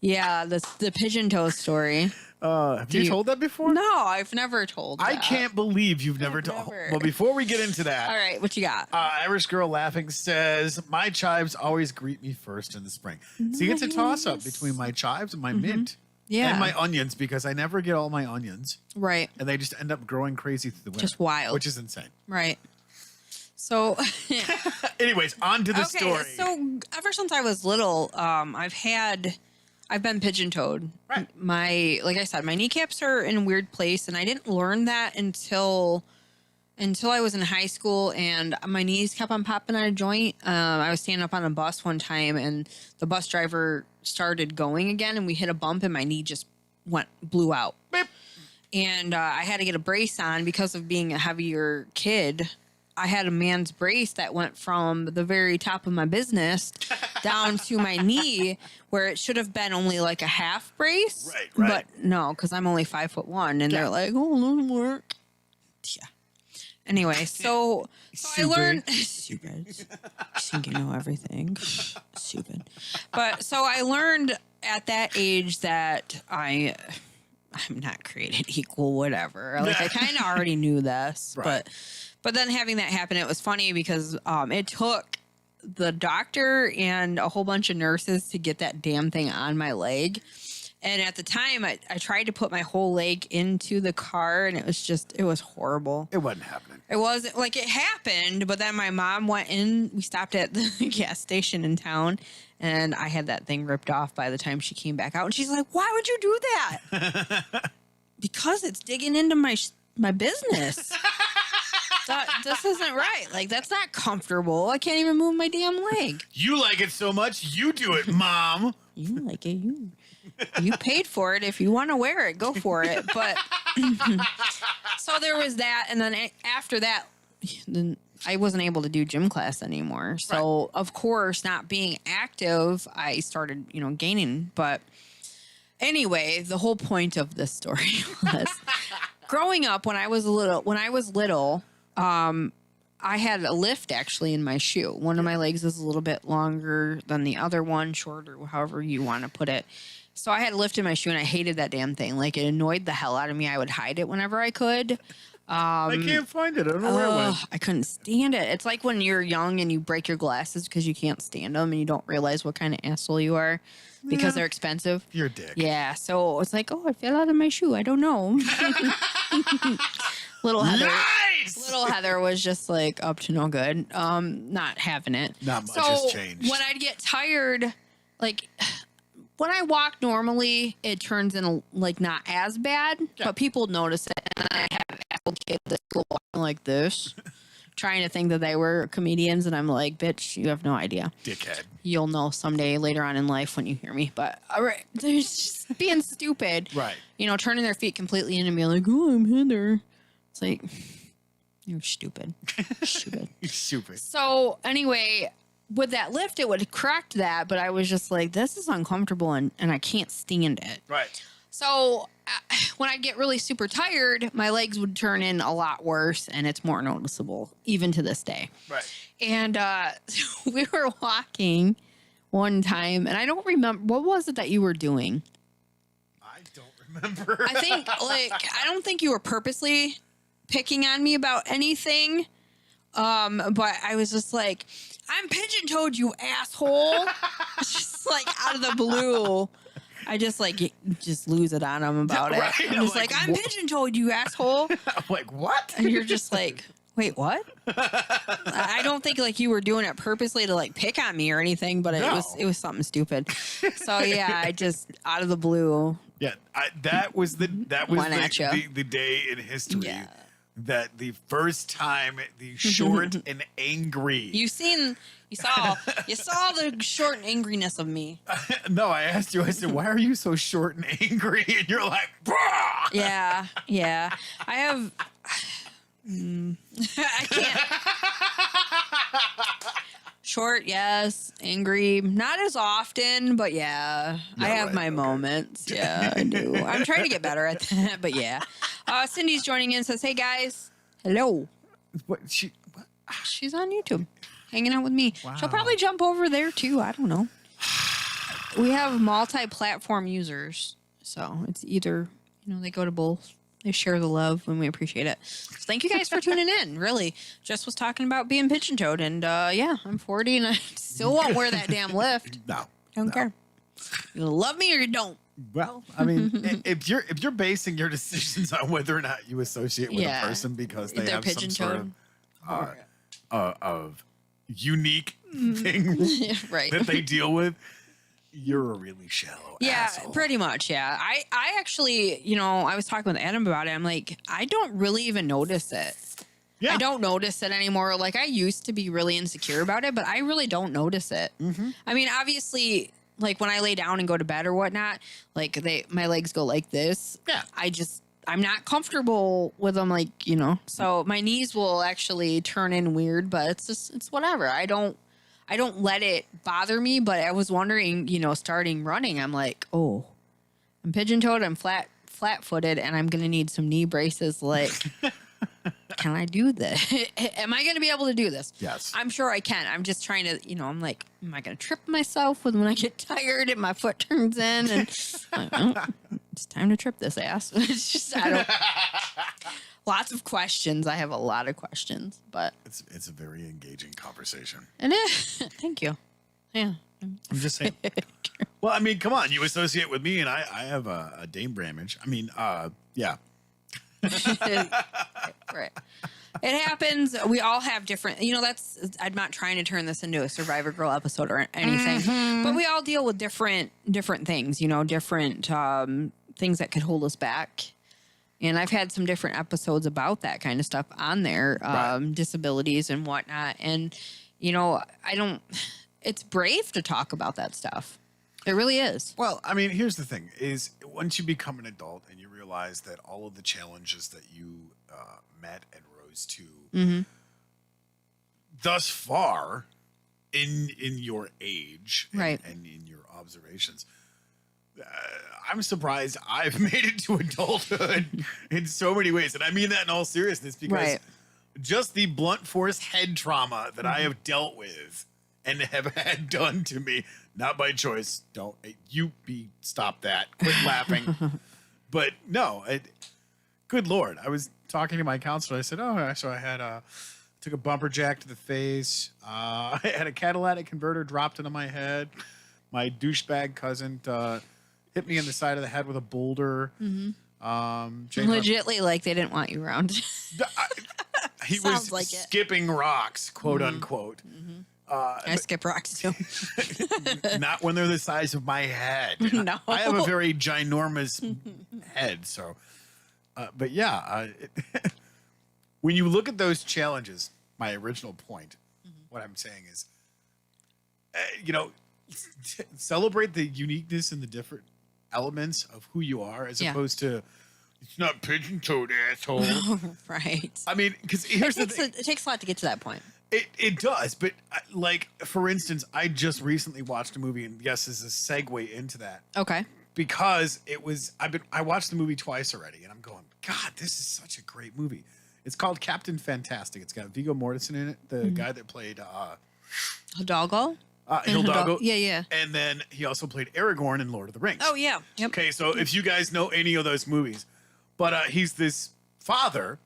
S1: Yeah, the pigeon toe story.
S2: Have you told that before?
S1: No, I've never told
S2: I
S1: that.
S2: can't believe you've never told.
S1: never.
S2: Well, before we get into that,
S1: All right, what you got?
S2: Irish Girl Laughing says, my chives always greet me first in the spring. See, it's a toss-up between my chives and my mint.
S1: Yeah.
S2: And my onions, because I never get all my onions.
S1: Right.
S2: And they just end up growing crazy through the winter.
S1: Just wild.
S2: Which is insane.
S1: Right. So,
S2: anyways, on to the story.
S1: So ever since I was little, I've been pigeon-toed.
S2: Right.
S1: Like I said, my kneecaps are in a weird place, and I didn't learn that until I was in high school, and my knees kept on popping out of joint. I was standing up on a bus one time, and the bus driver started going again, and we hit a bump, and my knee just blew out.
S2: Beep.
S1: And I had to get a brace on because of being a heavier kid. I had a man's brace that went from the very top of my business down to my knee, where it should have been only like a half brace.
S2: Right.
S1: But no, because I'm only 5'1", and
S2: Yeah.
S1: they're like, "Oh, it doesn't work." Yeah. Anyway, so I learned. Stupid. You think you know everything. Stupid. But so I learned at that age that I'm not created equal, whatever. Like I kind of already knew this,
S2: Right.
S1: but then having that happen, it was funny because it took the doctor and a whole bunch of nurses to get that damn thing on my leg. And at the time, I tried to put my whole leg into the car, and it was horrible.
S2: It wasn't happening.
S1: It wasn't like it happened, but then my mom went in. We stopped at the gas station in town, and I had that thing ripped off by the time she came back out. And she's like, "Why would you do that?" Because it's digging into my business. This isn't right. Like, that's not comfortable. I can't even move my damn leg.
S2: You like it so much, you do it, Mom.
S1: You like it. You paid for it. If you want to wear it, go for it. But so there was that. And then after that, then I wasn't able to do gym class anymore. So, of course, not being active, I started, gaining. But anyway, the whole point of this story was growing up when I was little, I had a lift actually in my shoe. One of my legs is a little bit longer than the other one, shorter, however you want to put it. So I had a lift in my shoe, and I hated that damn thing. Like, it annoyed the hell out of me. I would hide it whenever I could.
S2: I can't find it. I don't know where it went.
S1: I couldn't stand it. It's like when you're young and you break your glasses because you can't stand them and you don't realize what kind of asshole you are because they're expensive.
S2: You're a dick.
S1: Yeah. So it's like, oh, I fell out of my shoe. I don't know. Little Heather.
S2: Nice!
S1: Little Heather was just like up to no good. Not having it.
S2: Not much has changed.
S1: When I'd get tired, like when I walk normally, it turns in like not as bad, but people notice it. And I have asshole kids that go walking like this, trying to think that they were comedians, and I'm like, bitch, you have no idea.
S2: Dickhead.
S1: You'll know someday later on in life when you hear me. But all right, they're just being stupid.
S2: Right.
S1: Turning their feet completely into me, like, oh, I'm Heather. It's like, you're stupid. Stupid.
S2: You're stupid.
S1: So anyway, with that lift, it would correct that, but I was just like, this is uncomfortable and I can't stand it.
S2: Right.
S1: So when I get really super tired, my legs would turn in a lot worse, and it's more noticeable even to this day.
S2: Right.
S1: And we were walking one time, and I don't remember, what was it that you were doing?
S2: I don't remember.
S1: I don't think you were purposely picking on me about anything. But I was just like, I'm pigeon-toed, you asshole. Just like out of the blue. I just lose it on him about it.
S2: Right.
S1: I'm just like, I'm pigeon-toed, you asshole.
S2: I'm like, what?
S1: And you're just like, wait, what? I don't think like you were doing it purposely to like pick on me or anything, but
S2: No.
S1: it was something stupid. So yeah, I just out of the blue.
S2: Yeah, that was the
S1: Went at ya.
S2: the day in history
S1: Yeah.
S2: that the first time the short and angry.
S1: You saw the short and angriness of me.
S2: No, I asked you. I said, "Why are you so short and angry?" And you're like, "Brah!"
S1: Yeah. I have. I can't. Short, yes. Angry, not as often, but yeah. I have
S2: right,
S1: my
S2: okay.
S1: moments. Yeah, I do. I'm trying to get better at that, but yeah. Cindy's joining in, says, hey guys. Hello.
S2: What? What?
S1: She's on YouTube, hanging out with me.
S2: Wow.
S1: She'll probably jump over there too. I don't know. We have multi-platform users, so it's either they go to both. They share the love, and we appreciate it. So thank you guys for tuning in. Really, Jess was talking about being pigeon toed, and yeah, I'm 40, and I still won't wear that damn lift.
S2: No,
S1: Don't care. You love me or you don't.
S2: Well, I mean, if you're basing your decisions on whether or not you associate with a person because they
S1: They're
S2: have some
S1: pigeon-toed.
S2: sort of unique thing
S1: Right.
S2: that they deal with, you're a really shallow asshole.
S1: Pretty much. Yeah. I actually, I was talking with Adam about it. I'm like, I don't really even notice it.
S2: Yeah.
S1: I don't notice it anymore. Like I used to be really insecure about it, but I really don't notice it.
S2: Mm-hmm.
S1: I mean, obviously, like when I lay down and go to bed or whatnot, like my legs go like this.
S2: Yeah.
S1: I'm not comfortable with them, like, so my knees will actually turn in weird, but it's whatever. I don't let it bother me, but I was wondering, starting running, I'm like, oh, I'm pigeon toed, I'm flat footed, and I'm going to need some knee braces. Like, can I do this? Am I going to be able to do this?
S2: Yes.
S1: I'm sure I can. I'm just trying to, I'm like, am I going to trip myself when I get tired and my foot turns in? And it's time to trip this ass. It's just, lots of questions. I have a lot of questions, but
S2: It's a very engaging conversation.
S1: it is. Thank you. Yeah.
S2: I'm just saying. Well, I mean, come on. You associate with me, and I have a Dame Bramage. I mean, yeah.
S1: Right. It happens. We all have different, I'm not trying to turn this into a Survivor Girl episode or anything, but we all deal with different things, different things that could hold us back. And I've had some different episodes about that kind of stuff on there, disabilities and whatnot. And, it's brave to talk about that stuff. It really is.
S2: Well, I mean, here's the thing: is once you become an adult and you realize that all of the challenges that you met and rose to thus far in your age
S1: Right.
S2: and in your observations, I'm surprised I've made it to adulthood in so many ways. And I mean that in all seriousness, because just the blunt force head trauma that I have dealt with and have had done to me, not by choice. Stop that. Quit laughing. But no, good Lord. I was talking to my counselor. I said, so I took a bumper jack to the face. I had a catalytic converter dropped into my head. My douchebag cousin hit me in the side of the head with a boulder.
S1: Legitly, like they didn't want you around.
S2: He
S1: Sounds
S2: was
S1: like it.
S2: skipping rocks, quote unquote.
S1: I skip rocks too.
S2: Not when they're the size of my head.
S1: No.
S2: I have a very ginormous head. So, but yeah, when you look at those challenges, my original point, what I'm saying is, celebrate the uniqueness and the different elements of who you are, as opposed to, it's not pigeon-toed, asshole.
S1: Right.
S2: I mean, because here's the thing.
S1: It takes a lot to get to that point.
S2: It does, but like, for instance, I just recently watched a movie, and yes, this is a segue into that.
S1: Okay.
S2: Because I watched the movie twice already, and I'm going, God, this is such a great movie. It's called Captain Fantastic. It's got Viggo Mortensen in it, the guy that played
S1: Hidalgo?
S2: Hidalgo.
S1: Yeah.
S2: And then he also played Aragorn in Lord of the Rings.
S1: Oh, yeah. Yep.
S2: Okay, so if you guys know any of those movies, but he's this father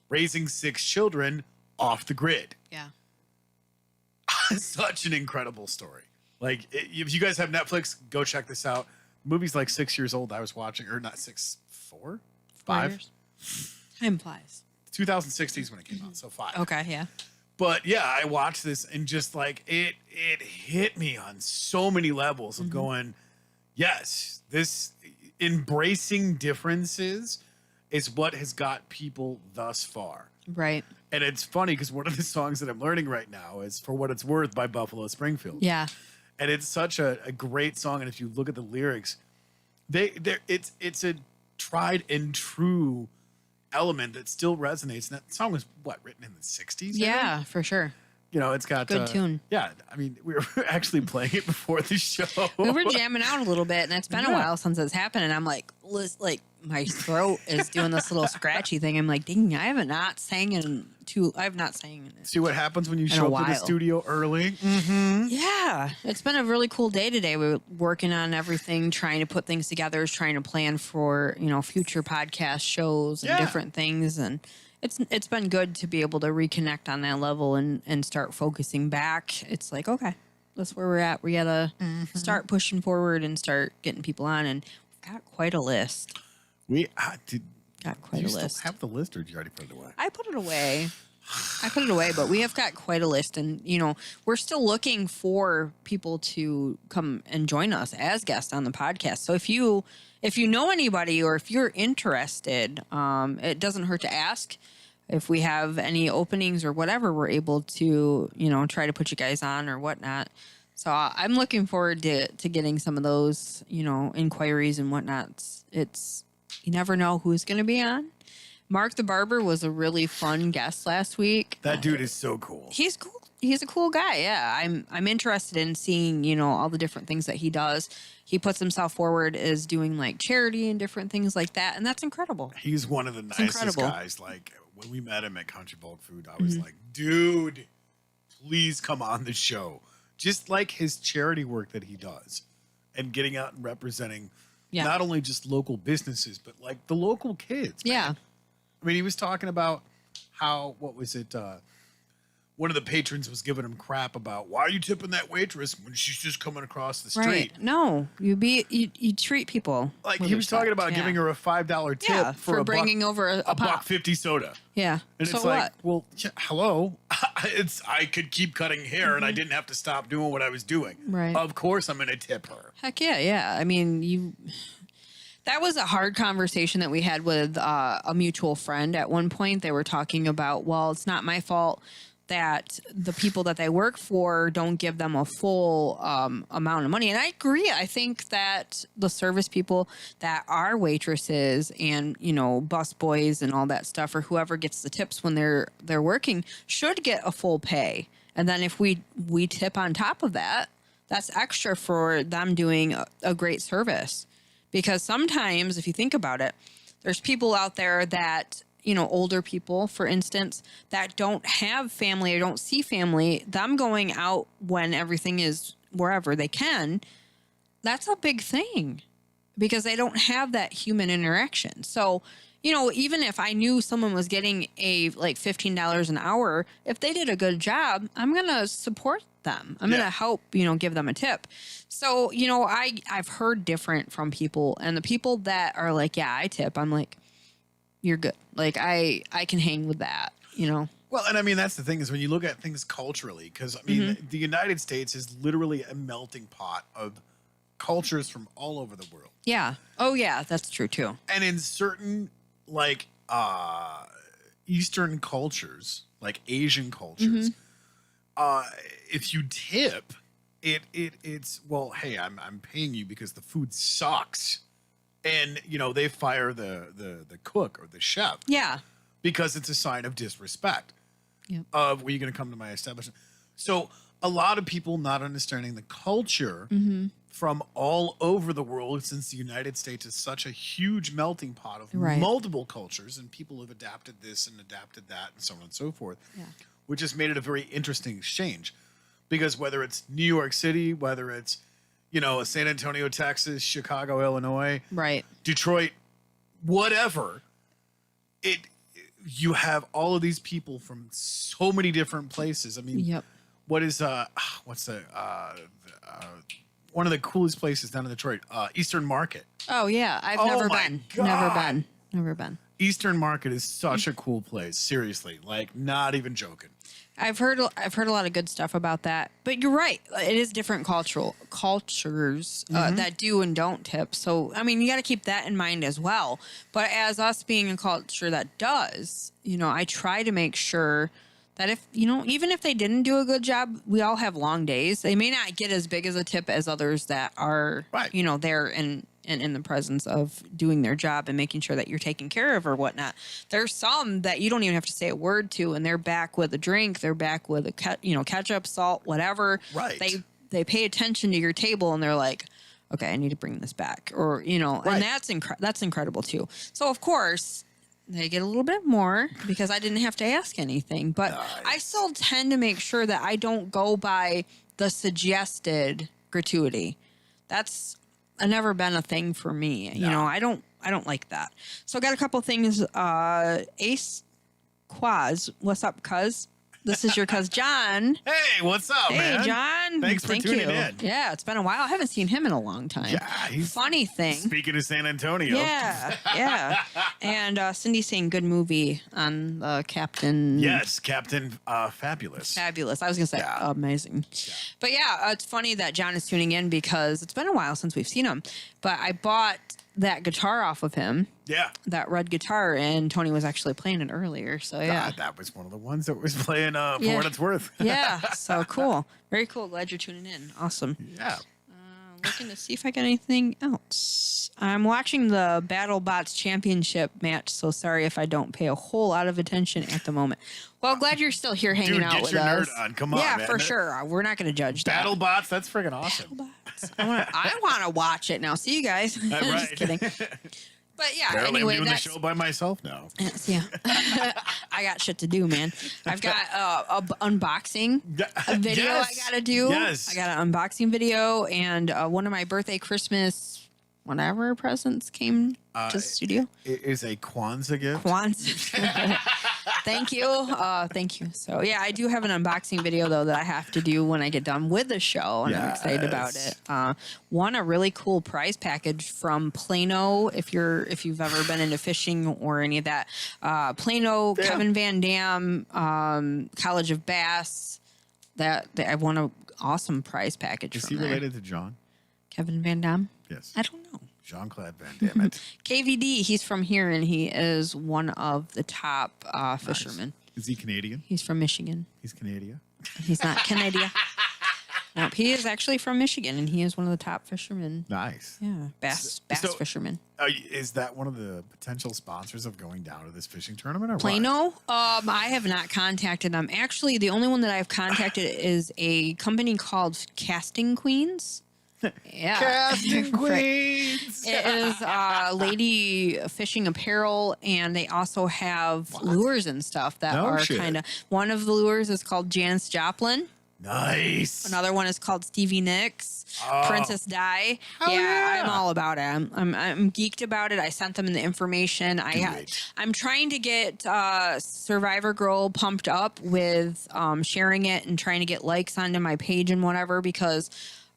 S2: raising 6 children off the grid.
S1: Yeah.
S2: Such an incredible story. Like, if you guys have Netflix, go check this out. The movie's like 6 years old. I was watching, or not 6, 4, 5.
S1: years. Time flies.
S2: 2016 is when it came out, so 5.
S1: Okay, yeah.
S2: But yeah, I watched this and just like it hit me on so many levels of going, yes, this embracing differences is what has got people thus far.
S1: Right.
S2: And it's funny because one of the songs that I'm learning right now is For What It's Worth by Buffalo Springfield.
S1: Yeah.
S2: And it's such a great song. And if you look at the lyrics, it's a tried and true element that still resonates. And that song was written in the 60s?
S1: Yeah, for sure.
S2: it's got
S1: Good tune.
S2: Yeah, I mean, we were actually playing it before the show.
S1: We were jamming out a little bit, and it's been a
S2: Yeah.
S1: while since it's happened. And I'm like, my throat is doing this little scratchy thing. I'm like, dang, I have not sang in.
S2: See what happens when you
S1: a
S2: show up to the
S1: while.
S2: studio early.
S1: Yeah, it's been a really cool day today. We were working on everything, trying to put things together, trying to plan for future podcast shows and
S2: Yeah.
S1: different things, and it's been good to be able to reconnect on that level and start focusing back. It's like, okay, that's where we're at. We gotta start pushing forward and start getting people on, and we've got quite a list.
S2: We
S1: Got quite
S2: you
S1: a
S2: still
S1: list.
S2: have the list, or did you already put it away?
S1: I put it away. But we have got quite a list, and we're still looking for people to come and join us as guests on the podcast. So if you know anybody, or if you're interested, it doesn't hurt to ask. If we have any openings or whatever, we're able to try to put you guys on or whatnot. So I'm looking forward to getting some of those inquiries and whatnot. It's you never know who's going to be on. Mark the Barber was a really fun guest last week.
S2: That dude is so cool.
S1: He's cool. He's a cool guy. Yeah, I'm interested in seeing all the different things that he does. He puts himself forward as doing like charity and different things like that, and that's incredible.
S2: He's one of the nicest
S1: incredible.
S2: guys. Like when we met him at Country Bulk Food, I was like, dude, please come on the show. Just like his charity work that he does, and getting out and representing not only just local businesses, but like the local kids. Man.
S1: Yeah.
S2: I mean, he was talking about how, what was it? One of the patrons was giving him crap about, why are you tipping that waitress when she's just coming across the street?
S1: Right. No, you treat people.
S2: Like
S1: with
S2: he was talking
S1: respect.
S2: about giving her a $5 tip
S1: Yeah,
S2: for
S1: bringing over a pop.
S2: $1.50 soda.
S1: Yeah.
S2: And
S1: So
S2: it's like,
S1: what?
S2: well, yeah, hello. I could keep cutting hair and I didn't have to stop doing what I was doing.
S1: Right.
S2: Of course I'm going to tip her.
S1: Heck yeah, yeah. I mean, that was a hard conversation that we had with a mutual friend. At one point, they were talking about, well, it's not my fault that the people that they work for don't give them a full amount of money. And I agree. I think that the service people that are waitresses and, bus boys and all that stuff, or whoever gets the tips when they're working, should get a full pay. And then if we tip on top of that, that's extra for them doing a great service. Because sometimes, if you think about it, there's people out there that, older people, for instance, that don't have family or don't see family, them going out when everything is wherever they can, that's a big thing because they don't have that human interaction. So, even if I knew someone was getting like $15 an hour, if they did a good job, I'm going to support them. I'm going to help, give them a tip. So, I've heard different from people, and the people that are like, yeah, I tip, I'm like, you're good. Like I can hang with that,
S2: Well, and I mean, that's the thing is when you look at things culturally, because I mean, the United States is literally a melting pot of cultures from all over the world.
S1: Yeah. Oh yeah, that's true too.
S2: And in certain like Eastern cultures, like Asian cultures, if you tip, it's well, hey, I'm paying you because the food sucks. And they fire the cook or the chef.
S1: Yeah.
S2: Because it's a sign of disrespect.
S1: Yep.
S2: Of, were you going to come to my establishment? So a lot of people not understanding the culture from all over the world, since the United States is such a huge melting pot of multiple cultures, and people have adapted this and adapted that and so on and so forth, which has made it a very interesting exchange. Because whether it's New York City, whether it's San Antonio, Texas, Chicago, Illinois, Detroit, whatever, you have all of these people from so many different places. I mean, what is what's the one of the coolest places down in Detroit? Eastern Market.
S1: Oh yeah, I've never been.
S2: God.
S1: Never been.
S2: Eastern Market is such a cool place. Seriously, like not even joking.
S1: I've heard a lot of good stuff about that, but you're right. It is different cultures that do and don't tip. So, I mean, you got to keep that in mind as well. But as us being a culture that does, I try to make sure that if, even if they didn't do a good job, we all have long days. They may not get as big as a tip as others that are, there in and in the presence of doing their job and making sure that you're taken care of or whatnot. There's some that you don't even have to say a word to, and they're back with a drink. They're back with ketchup, salt, whatever.
S2: Right.
S1: They pay attention to your table, and they're like, okay, I need to bring this back, or
S2: Right.
S1: and that's incredible too. So of course they get a little bit more because I didn't have to ask anything, but I
S2: Nice.
S1: still tend to make sure that I don't go by the suggested gratuity. That's never been a thing for me.
S2: No.
S1: I don't like that. So I got a couple things. Ace Quaz, what's up, cuz? This is your cuz John.
S2: Hey, what's up,
S1: Hey,
S2: man?
S1: John.
S2: Thanks for
S1: Thank
S2: tuning
S1: you.
S2: in.
S1: Yeah, it's been a while. I haven't seen him in a long time.
S2: Yeah, he's
S1: Funny thing.
S2: speaking of San Antonio.
S1: Yeah. And Cindy's saying good movie on Captain.
S2: Yes, Captain Fabulous.
S1: Fabulous. I was going to say
S2: Yeah.
S1: amazing. But yeah, it's funny that John is tuning in because it's been a while since we've seen him. But I bought that guitar off of him,
S2: Yeah.
S1: that red guitar, and Tony was actually playing it earlier. So yeah.
S2: That was one of the ones that was playing for
S1: Yeah.
S2: what it's worth.
S1: Yeah. So cool. Very cool. Glad you're tuning in. Awesome.
S2: Yeah.
S1: Looking to see if I got anything else. I'm watching the BattleBots Championship match, so sorry if I don't pay a whole lot of attention at the moment. Well, glad you're still here hanging
S2: Dude,
S1: out
S2: get
S1: with
S2: your
S1: us.
S2: nerd on. Come on,
S1: yeah,
S2: man.
S1: for sure. We're not going to judge that.
S2: BattleBots, that's friggin' awesome.
S1: BattleBots. I want to watch it now. See you guys.
S2: Right.
S1: Just kidding. But yeah,
S2: Apparently
S1: anyway,
S2: I'm doing the
S1: that's
S2: show by myself now.
S1: yeah. I got shit to do, man. I've got a unboxing video
S2: Yes.
S1: I gotta do.
S2: Yes.
S1: I got an unboxing video, and one of my birthday, Christmas, whatever presents came to the studio.
S2: It is a Kwanzaa gift.
S1: Kwanzaa. Thank you. Thank you. So yeah, I do have an unboxing video though that I have to do when I get done with the show, and I'm excited about
S2: Yes.
S1: it. Won a really cool prize package from Plano. If you've ever been into fishing or any of that, Plano,
S2: Yeah.
S1: Kevin Van Dam, College of Bass. That I won a awesome prize package
S2: Is
S1: from
S2: he
S1: there.
S2: related to John?
S1: Kevin Van Dam.
S2: Yes.
S1: I don't know.
S2: Jean-Claude Van Damme.
S1: KVD, he's from here, and he is one of the top fishermen.
S2: Is he Canadian?
S1: He's from Michigan.
S2: He's Canadian.
S1: He's not Canadian. Nope, he is actually from Michigan, and he is one of the top fishermen.
S2: Nice.
S1: Yeah, bass
S2: So-
S1: fishermen.
S2: Is that one of the potential sponsors of going down to this fishing tournament or what?
S1: Plano, I have not contacted them. Actually, the only one that I've contacted is a company called Casting Queens. Yeah.
S2: Casting
S1: Right.
S2: Queens.
S1: It is lady fishing apparel, and they also have lures and stuff that
S2: No
S1: are
S2: shit.
S1: kind of. One of the lures is called Janice Joplin.
S2: Nice.
S1: Another one is called Stevie Nicks,
S2: Oh.
S1: Princess Di.
S2: Hell yeah.
S1: I'm all about it. I'm geeked about it. I sent them the information.
S2: it.
S1: I'm trying to get Survivor Girl pumped up with sharing it and trying to get likes onto my page and whatever, because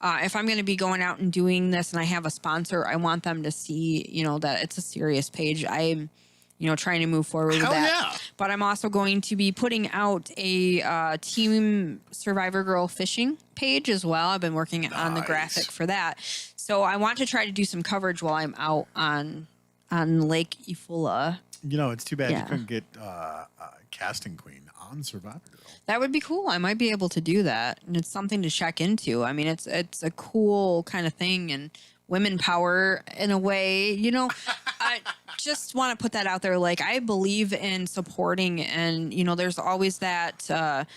S1: if I'm going to be going out and doing this and I have a sponsor, I want them to see, that it's a serious page. I'm trying to move forward
S2: Hell
S1: with that.
S2: yeah.
S1: But I'm also going to be putting out a Team Survivor Girl fishing page as well. I've been working on the
S2: Nice.
S1: graphic for that. So I want to try to do some coverage while I'm out on Lake Ifula.
S2: It's too bad
S1: Yeah.
S2: you couldn't get Casting Queen on Survivor Girl.
S1: That would be cool. I might be able to do that, and it's something to check into. I mean, it's a cool kind of thing, and women power in a way. I just want to put that out there. Like, I believe in supporting, and there's always that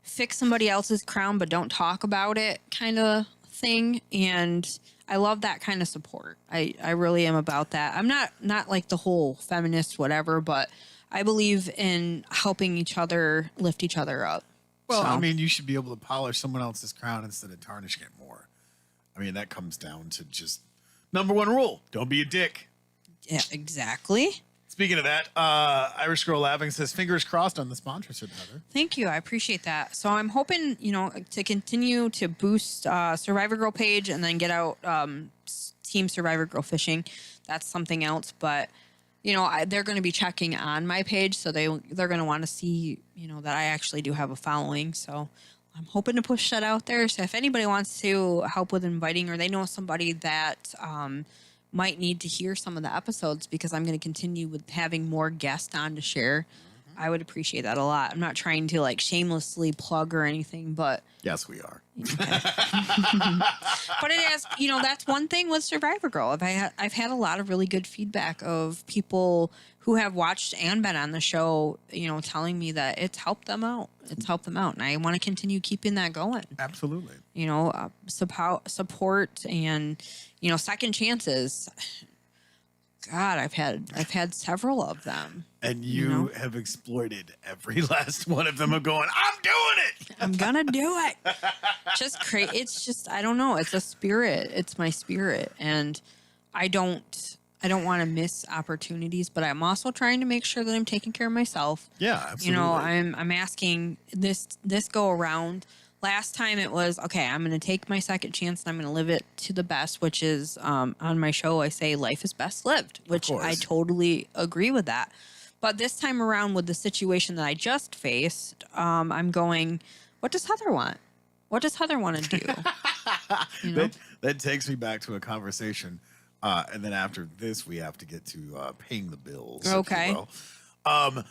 S1: fix somebody else's crown but don't talk about it kind of thing, and I love that kind of support. I really am about that. I'm not like the whole feminist whatever, but I believe in helping each other lift each other up.
S2: Well,
S1: So,
S2: I mean, you should be able to polish someone else's crown instead of tarnishing it more. I mean, that comes down to just number one rule: don't be a dick.
S1: yeah, exactly.
S2: Speaking of that, Irish Girl Laughing says, "Fingers crossed on the sponsorship, Heather."
S1: Thank you. I appreciate that. So I'm hoping, to continue to boost Survivor Girl page and then get out Team Survivor Girl Fishing. That's something else. But, they're going to be checking on my page. So they're going to want to see, that I actually do have a following. So I'm hoping to push that out there. So if anybody wants to help with inviting, or they know somebody that might need to hear some of the episodes, because I'm going to continue with having more guests on to share. I would appreciate that a lot. I'm not trying to like shamelessly plug or anything, but
S2: Yes, we are.
S1: but it has, that's one thing with Survivor Girl. I've had a lot of really good feedback of people who have watched and been on the show, telling me that it's helped them out. It's helped them out, and I want to continue keeping that going.
S2: Absolutely.
S1: Support and second chances. God, I've had several of them.
S2: And you have exploited every last one of them of going, I'm doing it.
S1: I'm gonna do it. It's just, I don't know. It's a spirit. It's my spirit. And I don't want to miss opportunities, but I'm also trying to make sure that I'm taking care of myself.
S2: Yeah, absolutely.
S1: I'm asking this go around. Last time it was, okay, I'm going to take my second chance and I'm going to live it to the best, which is on my show, I say life is best lived, which I totally agree with that. But this time around with the situation that I just faced, I'm going, what does Heather want? What does Heather want to do?
S2: That takes me back to a conversation. And then after this, we have to get to paying the bills.
S1: Okay.
S2: If you will.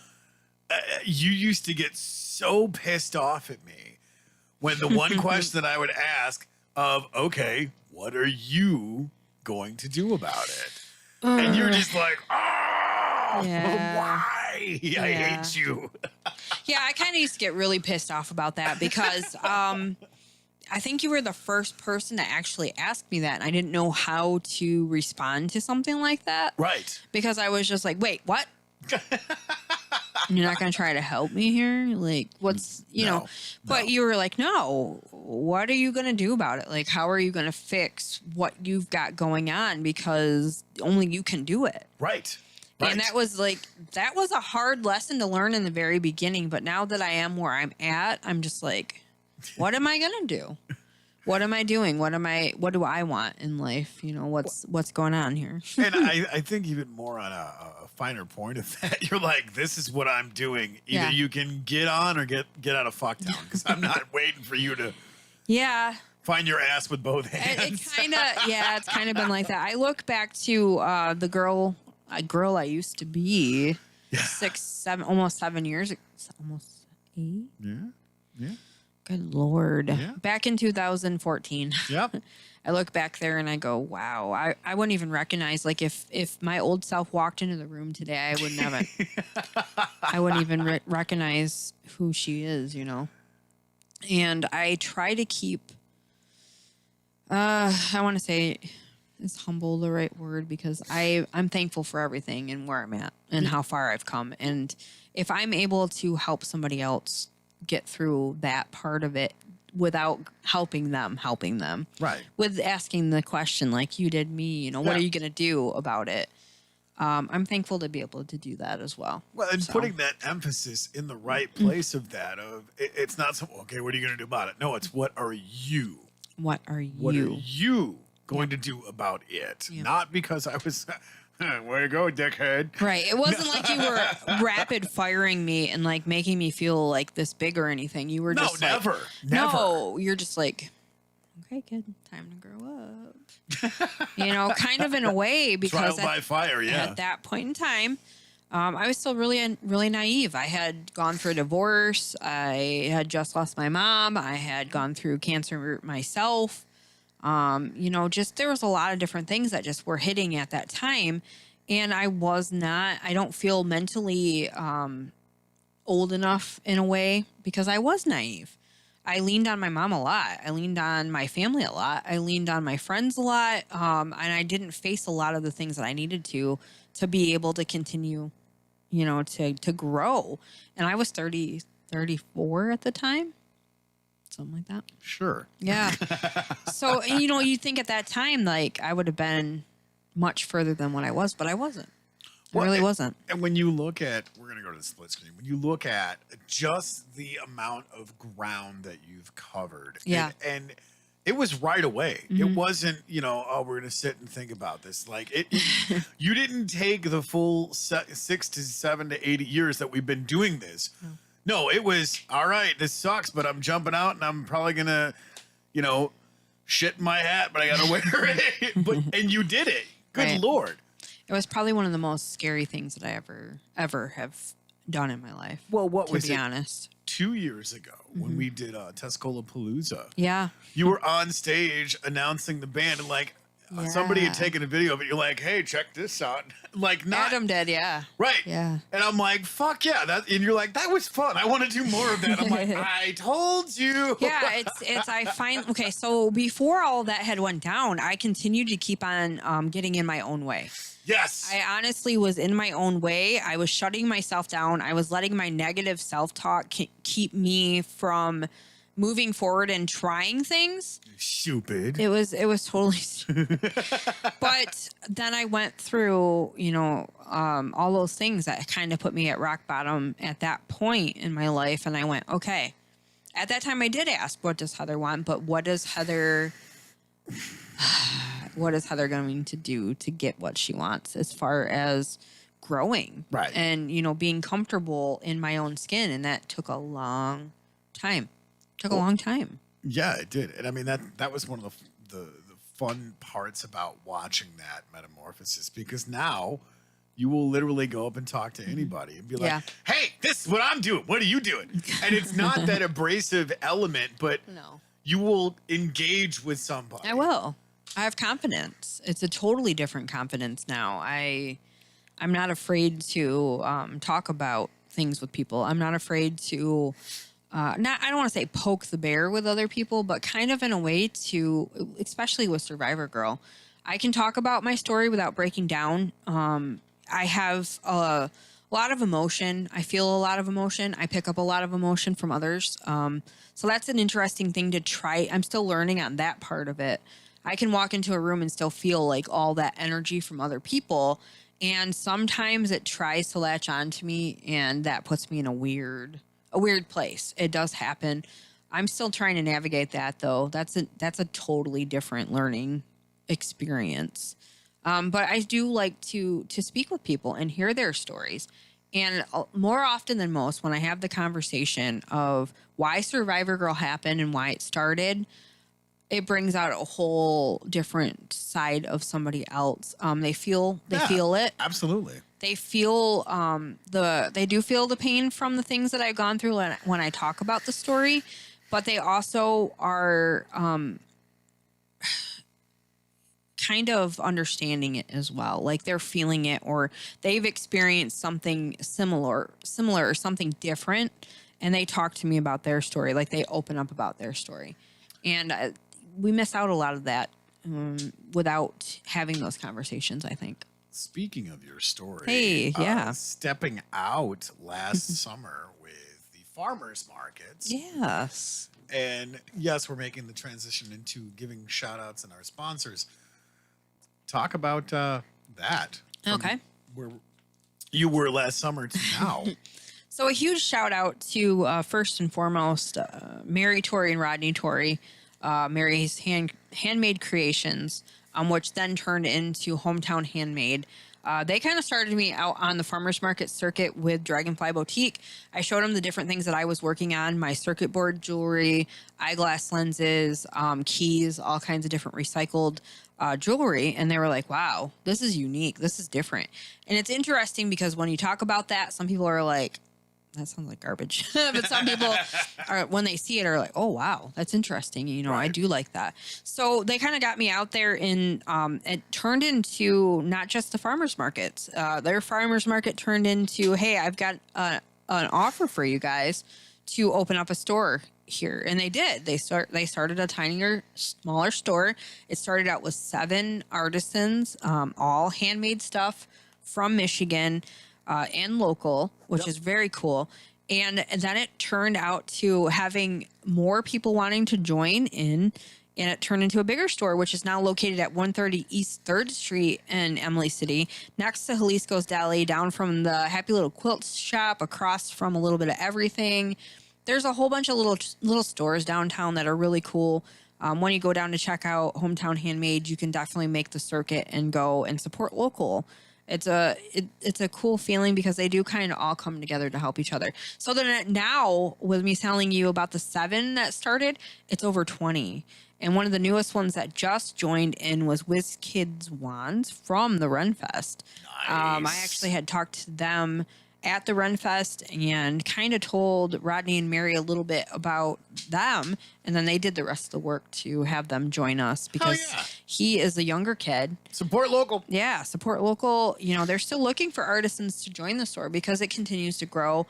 S2: You used to get so pissed off at me when the one question that I would ask of, okay, what are you going to do about it? And you're just like, oh, why? I hate you.
S1: Yeah, I kind of used to get really pissed off about that because I think you were the first person to actually ask me that. And I didn't know how to respond to something like that.
S2: Right.
S1: Because I was just like, wait, what? You're not going to try to help me here? Like, what's, but you were like, no, what are you going to do about it? Like, how are you going to fix what you've got going on? Because only you can do it.
S2: Right.
S1: And that was a hard lesson to learn in the very beginning. But now that I am where I'm at, I'm just like, what am I going to do? What am I doing? What do I want in life? What's going on here?
S2: And I think even more on a finer point of that, you're like, this is what I'm doing. Either you can get on or get out of fucktown, because I'm not waiting for you to find your ass with both hands.
S1: It's kind of been like that. I look back to the girl I used to be 6, 7, almost 7 years, almost 8.
S2: Yeah.
S1: Good Lord.
S2: Yeah.
S1: Back in 2014.
S2: Yep.
S1: I look back there and I go, wow, I wouldn't even recognize, like if my old self walked into the room today, I wouldn't have it. I wouldn't even recognize who she is, And I try to keep, I want to say, is humble the right word? Because I'm thankful for everything and where I'm at and how far I've come. And if I'm able to help somebody else get through that part of it without helping them,
S2: Right.
S1: with asking the question like you did me, what are you going to do about it? I'm thankful to be able to do that as well.
S2: Well, and putting that emphasis in the right place of that, it's not so, okay, what are you going to do about it? No, it's what are you going to do about it?
S1: Yeah.
S2: Not because I was, way to go, dickhead.
S1: Right. It wasn't like you were rapid firing me and like making me feel like this big or anything. You were just
S2: never.
S1: No, you're just like, okay, kid, time to grow up. Kind of in a way, because
S2: trial by fire,
S1: at that point in time, I was still really, really naive. I had gone through a divorce. I had just lost my mom. I had gone through cancer myself. Just there was a lot of different things that just were hitting at that time. And I don't feel mentally old enough in a way because I was naive. I leaned on my mom a lot. I leaned on my family a lot. I leaned on my friends a lot. And I didn't face a lot of the things that I needed to be able to continue, to grow. And I was 34 at the time. Something like that.
S2: Sure.
S1: Yeah. So, you think at that time, like I would have been much further than what I was, but I wasn't. I really wasn't.
S2: And when you look at, we're going to go to the split screen. When you look at just the amount of ground that you've covered.
S1: Yeah.
S2: And it was right away. Mm-hmm. It wasn't, we're going to sit and think about this. Like you didn't take the full 6 to 7 to 8 years that we've been doing this. No, it was, all right, this sucks, but I'm jumping out and I'm probably going to, shit in my hat, but I got to wear it. And you did it. Good Lord.
S1: It was probably one of the most scary things that I ever have done in my life.
S2: Well, what
S1: to
S2: was
S1: be
S2: it?
S1: honest.
S2: 2 years ago when we did Tuscola Palooza.
S1: Yeah.
S2: You were on stage announcing the band, and like somebody had
S1: Yeah.
S2: taken a video of it. You're like, "Hey, check this out!" Like not
S1: Adam did, yeah.
S2: right.
S1: Yeah.
S2: And I'm like, "Fuck yeah!" That and you're like, "That was fun. I want to do more of that." I'm like, "I told you."
S1: Yeah, it's I find okay, so before all that had went down, I continued to keep on getting in my own way.
S2: Yes.
S1: I honestly was in my own way. I was shutting myself down. I was letting my negative self-talk keep me from moving forward and trying things.
S2: Stupid.
S1: It was totally but then I went through, all those things that kind of put me at rock bottom at that point in my life, and I went, okay. At that time I did ask, what does Heather want? But what is Heather going to do to get what she wants as far as growing?
S2: Right.
S1: And, being comfortable in my own skin. And that took a long time. A long time.
S2: Yeah, it did. And I mean that was one of the fun parts about watching that metamorphosis, because now you will literally go up and talk to anybody and be like,
S1: Yeah.
S2: "Hey, this is what I'm doing. What are you doing?" And it's not that abrasive element, but
S1: No.
S2: you will engage with somebody.
S1: I will. I have confidence. It's a totally different confidence now. I'm not afraid to talk about things with people. I'm not afraid to I don't want to say poke the bear with other people, but kind of in a way to, especially with Survivor Girl, I can talk about my story without breaking down. I have a lot of emotion. I feel a lot of emotion. I pick up a lot of emotion from others. So that's an interesting thing to try. I'm still learning on that part of it. I can walk into a room and still feel like all that energy from other people. And sometimes it tries to latch on to me, and that puts me in a weird place. It does happen. I'm still trying to navigate that, though. That's a totally different learning experience. But I do like to speak with people and hear their stories. And more often than most, when I have the conversation of why Survivor Girl happened and why it started, it brings out a whole different side of somebody else. They feel it.
S2: Absolutely.
S1: They feel they do feel the pain from the things that I've gone through when I talk about the story, but they also are kind of understanding it as well. Like they're feeling it, or they've experienced something similar or something different, and they talk to me about their story. Like they open up about their story, and we miss out a lot of that without having those conversations, I think.
S2: Speaking of your story,
S1: Hey, yeah.
S2: stepping out last summer with the farmers markets.
S1: Yes.
S2: And yes, we're making the transition into giving shout outs and our sponsors. Talk about that. from
S1: Okay.
S2: Where you were last summer to now.
S1: So a huge shout out to first and foremost Mary Torrey and Rodney Torrey, Mary's Handmade Creations, which then turned into Hometown Handmade. They kind of started me out on the farmers market circuit with Dragonfly Boutique. I showed them the different things that I was working on, my circuit board jewelry, eyeglass lenses, keys, all kinds of different recycled jewelry. And they were like, wow, this is unique. This is different. And it's interesting because when you talk about that, some people are like, that sounds like garbage. But some people are, when they see it, are like, oh, wow, that's interesting. I do like that. So they kind of got me out there, and it turned into not just the farmers markets. Their farmers market turned into, hey, I've got an offer for you guys to open up a store here. And they did. They started a tinier, smaller store. It started out with 7 artisans, all handmade stuff from Michigan. And local, which is very cool. And then it turned out to having more people wanting to join in, and it turned into a bigger store, which is now located at 130 East 3rd Street in Emily City, next to Jalisco's Deli, down from the Happy Little Quilt Shop, across from a little bit of everything. There's a whole bunch of little stores downtown that are really cool. When you go down to check out Hometown Handmade, you can definitely make the circuit and go and support local. It's a cool feeling because they do kind of all come together to help each other. So then now, with me telling you about the 7 that started, it's over 20. And one of the newest ones that just joined in was Whiz Kids Wands from the Renfest.
S2: Nice.
S1: I actually had talked to them at the Renfest and kind of told Rodney and Mary a little bit about them. And then they did the rest of the work to have them join us because
S2: yeah.
S1: he is a younger kid.
S2: Support local.
S1: Yeah, support local. You know, they're still looking for artisans to join the store because it continues to grow.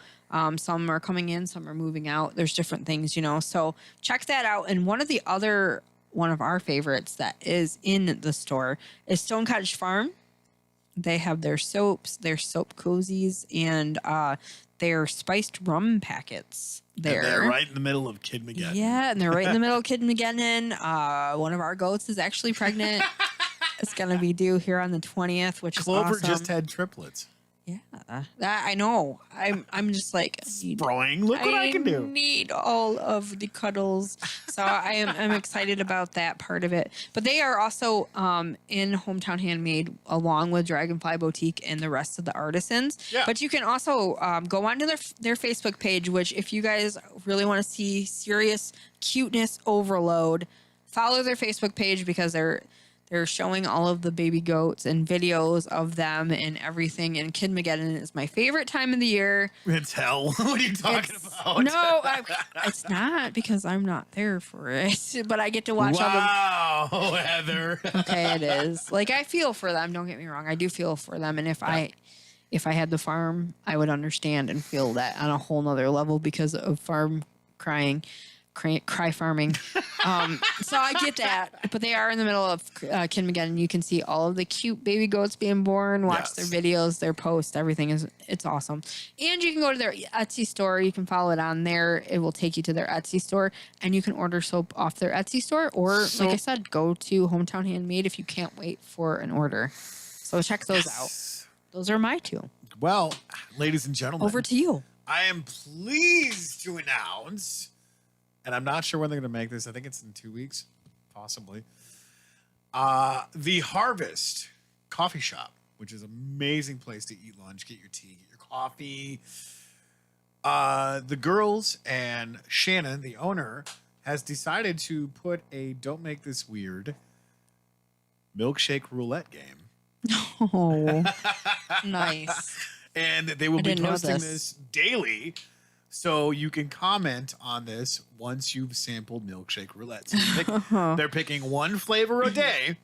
S1: Some are coming in, some are moving out. There's different things, you know. So check that out. And one of our favorites that is in the store is Stone Cottage Farm. They have their soaps, their soap cozies, and their spiced rum packets there.
S2: And they're right in the middle of Kid Mageddon.
S1: Yeah, and they're right in the middle of Kid Mageddon. One of our goats is actually pregnant. It's going to be due here on the 20th, which
S2: Clover
S1: is awesome.
S2: just had triplets.
S1: Yeah, that I know. I'm just like
S2: Sprawling. Look what I can do.
S1: Need all of the cuddles, so I'm excited about that part of it. But they are also in Hometown Handmade along with Dragonfly Boutique and the rest of the artisans.
S2: Yeah.
S1: But you can also go onto their Facebook page, which if you guys really want to see serious cuteness overload, follow their Facebook page because they're showing all of the baby goats and videos of them and everything. And Kid Mageddon is my favorite time of the year.
S2: It's hell. What are you talking about?
S1: No, it's not because I'm not there for it. But I get to watch all the.
S2: Wow, Heather.
S1: Okay, it is. Like I feel for them. Don't get me wrong. I do feel for them. And if I had the farm, I would understand and feel that on a whole nother level because of farm crying. Cry farming. So I get that, but they are in the middle of Kid Mageddon. You can see all of the cute baby goats being born, watch their videos, their posts, everything it's awesome. And you can go to their Etsy store. You can follow it on there. It will take you to their Etsy store and you can order soap off their Etsy store or like I said, go to Hometown Handmade if you can't wait for an order. So check those out. Those are my two.
S2: Well, ladies and gentlemen,
S1: Over to you.
S2: I am pleased to announce, and I'm not sure when they're going to make this. I think it's in 2 weeks, possibly. The Harvest Coffee Shop, which is an amazing place to eat lunch, get your tea, get your coffee. The girls and Shannon, the owner, has decided to put a Don't Make This Weird milkshake roulette game.
S1: Oh, nice.
S2: And they will be
S1: didn't know
S2: posting
S1: this.
S2: this daily. So you can comment on this once you've sampled milkshake roulette. So they're picking one flavor a day,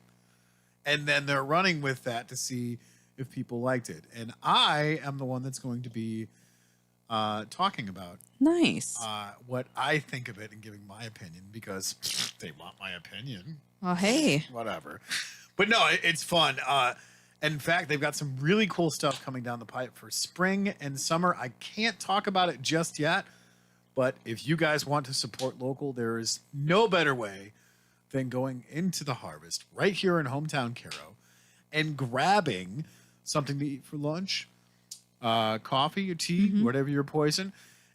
S2: and then they're running with that to see if people liked it. And I am the one that's going to be talking about
S1: Nice.
S2: what I think of it and giving my opinion because they want my opinion.
S1: Oh, hey.
S2: Whatever. But no, it's fun. In fact, they've got some really cool stuff coming down the pipe for spring and summer. I can't talk about it just yet, but if you guys want to support local, there is no better way than going into the Harvest right here in hometown Caro and grabbing something to eat for lunch, coffee or tea, whatever your poison.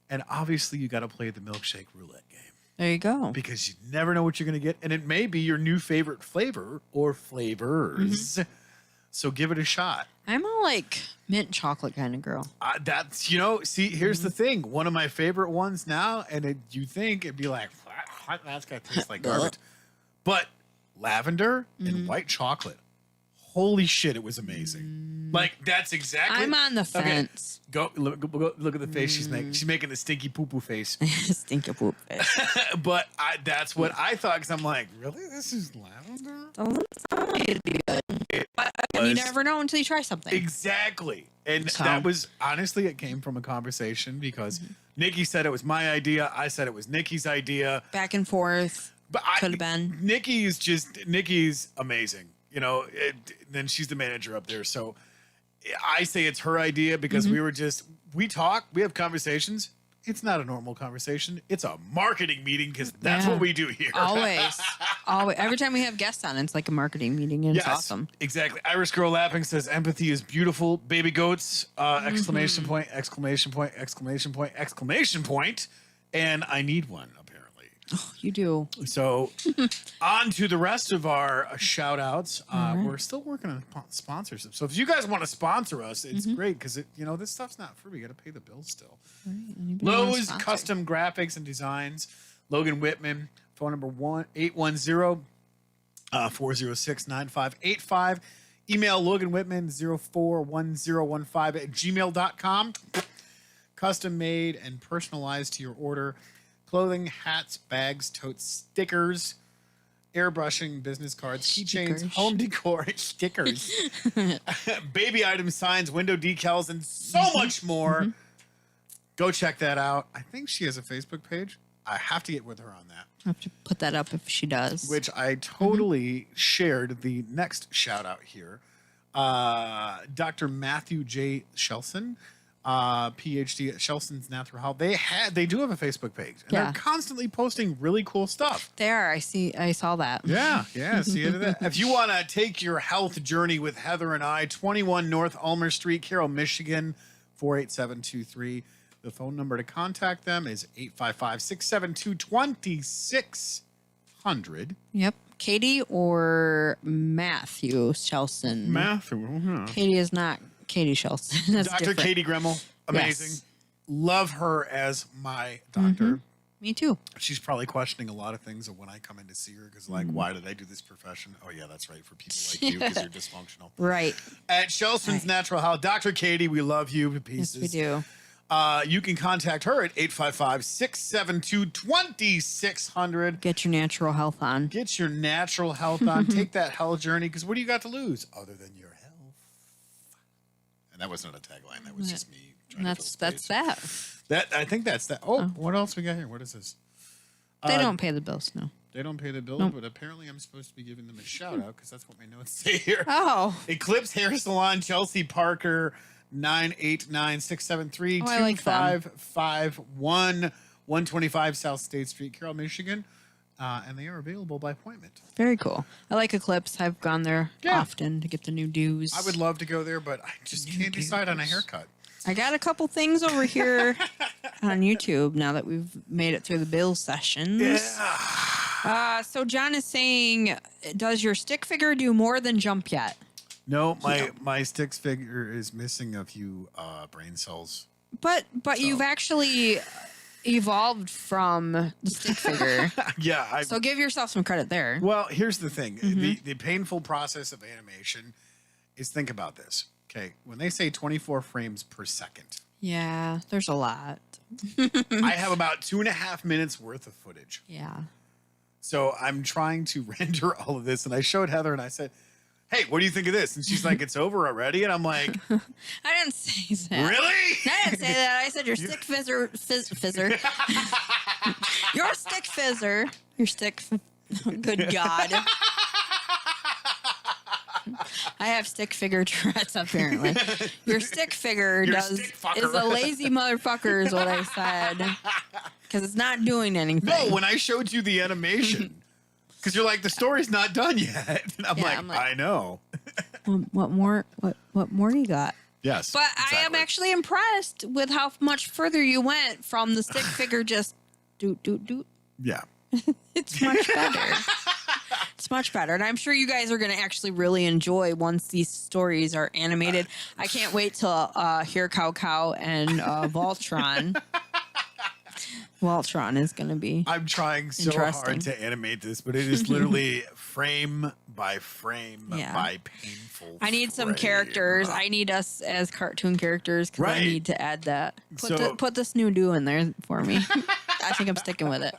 S2: And obviously, you got to play the milkshake roulette game.
S1: There you go.
S2: Because you never know what you're going to get. And it may be your new favorite flavor or flavors. So give it a shot.
S1: I'm a like mint chocolate kind of girl.
S2: That's, see, here's the thing. One of my favorite ones now, and you think it'd be like, that's going to taste like garbage. But lavender and white chocolate. Holy shit, it was amazing. Like, that's exactly.
S1: I'm on the fence.
S2: Okay. Go look at the face she's making. She's making the stinky poo-poo face.
S1: Stink of poop.
S2: But that's what I thought, because I'm like, really? This is lavender?
S1: Doesn't sound like it'd be good. And you never know until you try something.
S2: Exactly. And
S1: So-
S2: that was, honestly, it came from a conversation because Nikki said it was my idea. I said it was Nikki's idea.
S1: Back and forth.
S2: But
S1: Could have been.
S2: Nikki's amazing. Then she's the manager up there. So I say it's her idea because we talk, we have conversations. It's not a normal conversation. It's a marketing meeting because that's
S1: Yeah.
S2: what we do here.
S1: Always. Always. Every time we have guests on, it's like a marketing meeting and it's awesome.
S2: Exactly. Irish Girl Laughing says empathy is beautiful. Baby goats, exclamation point, exclamation point, exclamation point, exclamation point. And I need one, apparently.
S1: Oh, you do.
S2: So on to the rest of our shout outs. We're still working on sponsorship. So if you guys want to sponsor us, it's great because this stuff's not free. We got to pay the bills still.
S1: Anybody want to
S2: Lowe's
S1: sponsor?
S2: Custom Graphics and Designs. Logan Whitman, phone number 1-810-406-9585. Email loganwhitman041015 at gmail.com. Custom made and personalized to your order. Clothing, hats, bags, totes, stickers, airbrushing, business cards, keychains,
S1: Stickers.
S2: home decor, stickers, baby item signs, window decals, and so much more. Go check that out. I think she has a Facebook page. I have to get with her on that,
S1: I have to put that up if she does.
S2: which I totally shared the next shout out here. Dr. Matthew J. Shelson, PhD at Shelson's Natural Health. They do have a Facebook page, and
S1: Yeah.
S2: they're constantly posting really cool stuff.
S1: There, I saw that.
S2: Yeah. See it. If you want to take your health journey with Heather and I, 21 North Ulmer Street, Carroll, Michigan, 48723. The phone number to contact them is 855-672-2600.
S1: Yep. Katie or Matthew Shelson?
S2: Matthew.
S1: Katie is not Katie Shelson. That's
S2: Dr.
S1: different.
S2: Katie Gremmel. Amazing.
S1: Yes.
S2: Love her as my doctor.
S1: Me too.
S2: She's probably questioning a lot of things of when I come in to see her because, like, why did I do this profession? Oh, yeah, that's right. For people like you because you're dysfunctional.
S1: Right.
S2: At Shelson's Natural Health, Dr. Katie, we love you to
S1: Yes,
S2: pieces.
S1: we do.
S2: You can contact her at 855-672-2600.
S1: Get your natural health on.
S2: Get your natural health on. Take that health journey because what do you got to lose other than your health? And that wasn't a tagline. That was just me trying
S1: That's
S2: to fill space.
S1: that.
S2: I think that's that. Oh, what else we got here? What is this?
S1: They don't pay the bills, no.
S2: They don't pay the bill, but apparently I'm supposed to be giving them a shout out because that's what my notes say here.
S1: Oh,
S2: Eclipse Hair Salon, Chelsea Parker, 989-673-2551, 125 South State Street, Carroll, Michigan. And they are available by appointment.
S1: very cool. I like Eclipse. I've gone there
S2: Yeah.
S1: often to get the new dues.
S2: I would love to go there, but I just can't decide on a haircut.
S1: I got a couple things over here on YouTube now that we've made it through the bill sessions. So John is saying, does your stick figure do more than jump yet?
S2: No, my sticks figure is missing a few brain cells.
S1: But you've actually evolved from the stick figure.
S2: Yeah.
S1: So give yourself some credit there.
S2: Well, here's the thing. The painful process of animation is, think about this. Okay, when they say 24 frames per second,
S1: Yeah, there's a lot.
S2: I have about 2.5 minutes worth of footage.
S1: Yeah.
S2: So I'm trying to render all of this, and I showed Heather, and I said, "Hey, what do you think of this?" And she's like, "It's over already." And I'm like,
S1: I didn't say that.
S2: "Really?"
S1: I didn't say that. I said your stick fizzer. Your stick fizzer. Your stick. Good God. I have stick figure Tourette's apparently. Your stick figure
S2: stick fucker.
S1: is a lazy motherfucker is what I said. Because it's not doing anything.
S2: No, when I showed you the animation, because you're like, the story's not done yet. And I'm like, I know.
S1: What more do you got?
S2: Yes.
S1: But I am actually impressed with how much further you went from the stick figure just doot.
S2: Yeah.
S1: It's much better. It's much better. And I'm sure you guys are going to actually really enjoy once these stories are animated. I can't wait till hear Cow and Voltron. Voltron is going to be
S2: I'm trying so hard to animate this, but it is literally frame by frame by painful.
S1: I need some
S2: frame.
S1: characters. I need us as cartoon characters because I
S2: Right.
S1: need to add that. Put this new do in there for me. I think I'm sticking with it.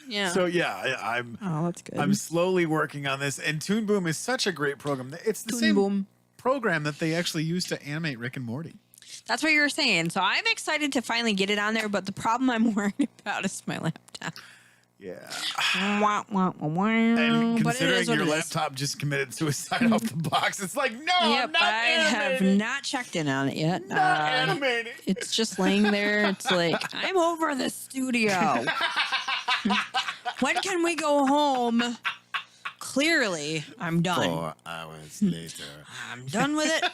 S1: Yeah.
S2: So yeah, I'm
S1: that's good.
S2: I'm slowly working on this, and Toon Boom is such a great program. It's the
S1: Toon
S2: same
S1: Boom.
S2: program that they actually use to animate Rick and Morty.
S1: That's what you were saying. So I'm excited to finally get it on there, but the problem I'm worried about is my laptop.
S2: Yeah.
S1: Wah, wah, wah, wah.
S2: And
S1: But it
S2: considering
S1: is what
S2: your
S1: it is.
S2: laptop just committed suicide off the box, it's like, no, I'm
S1: Yep,
S2: not
S1: I have
S2: animating.
S1: not checked in on it yet.
S2: Not animating.
S1: It's just laying there. It's like, I'm over the studio. When can we go home? Clearly, I'm done.
S2: 4 hours later.
S1: I'm done with it.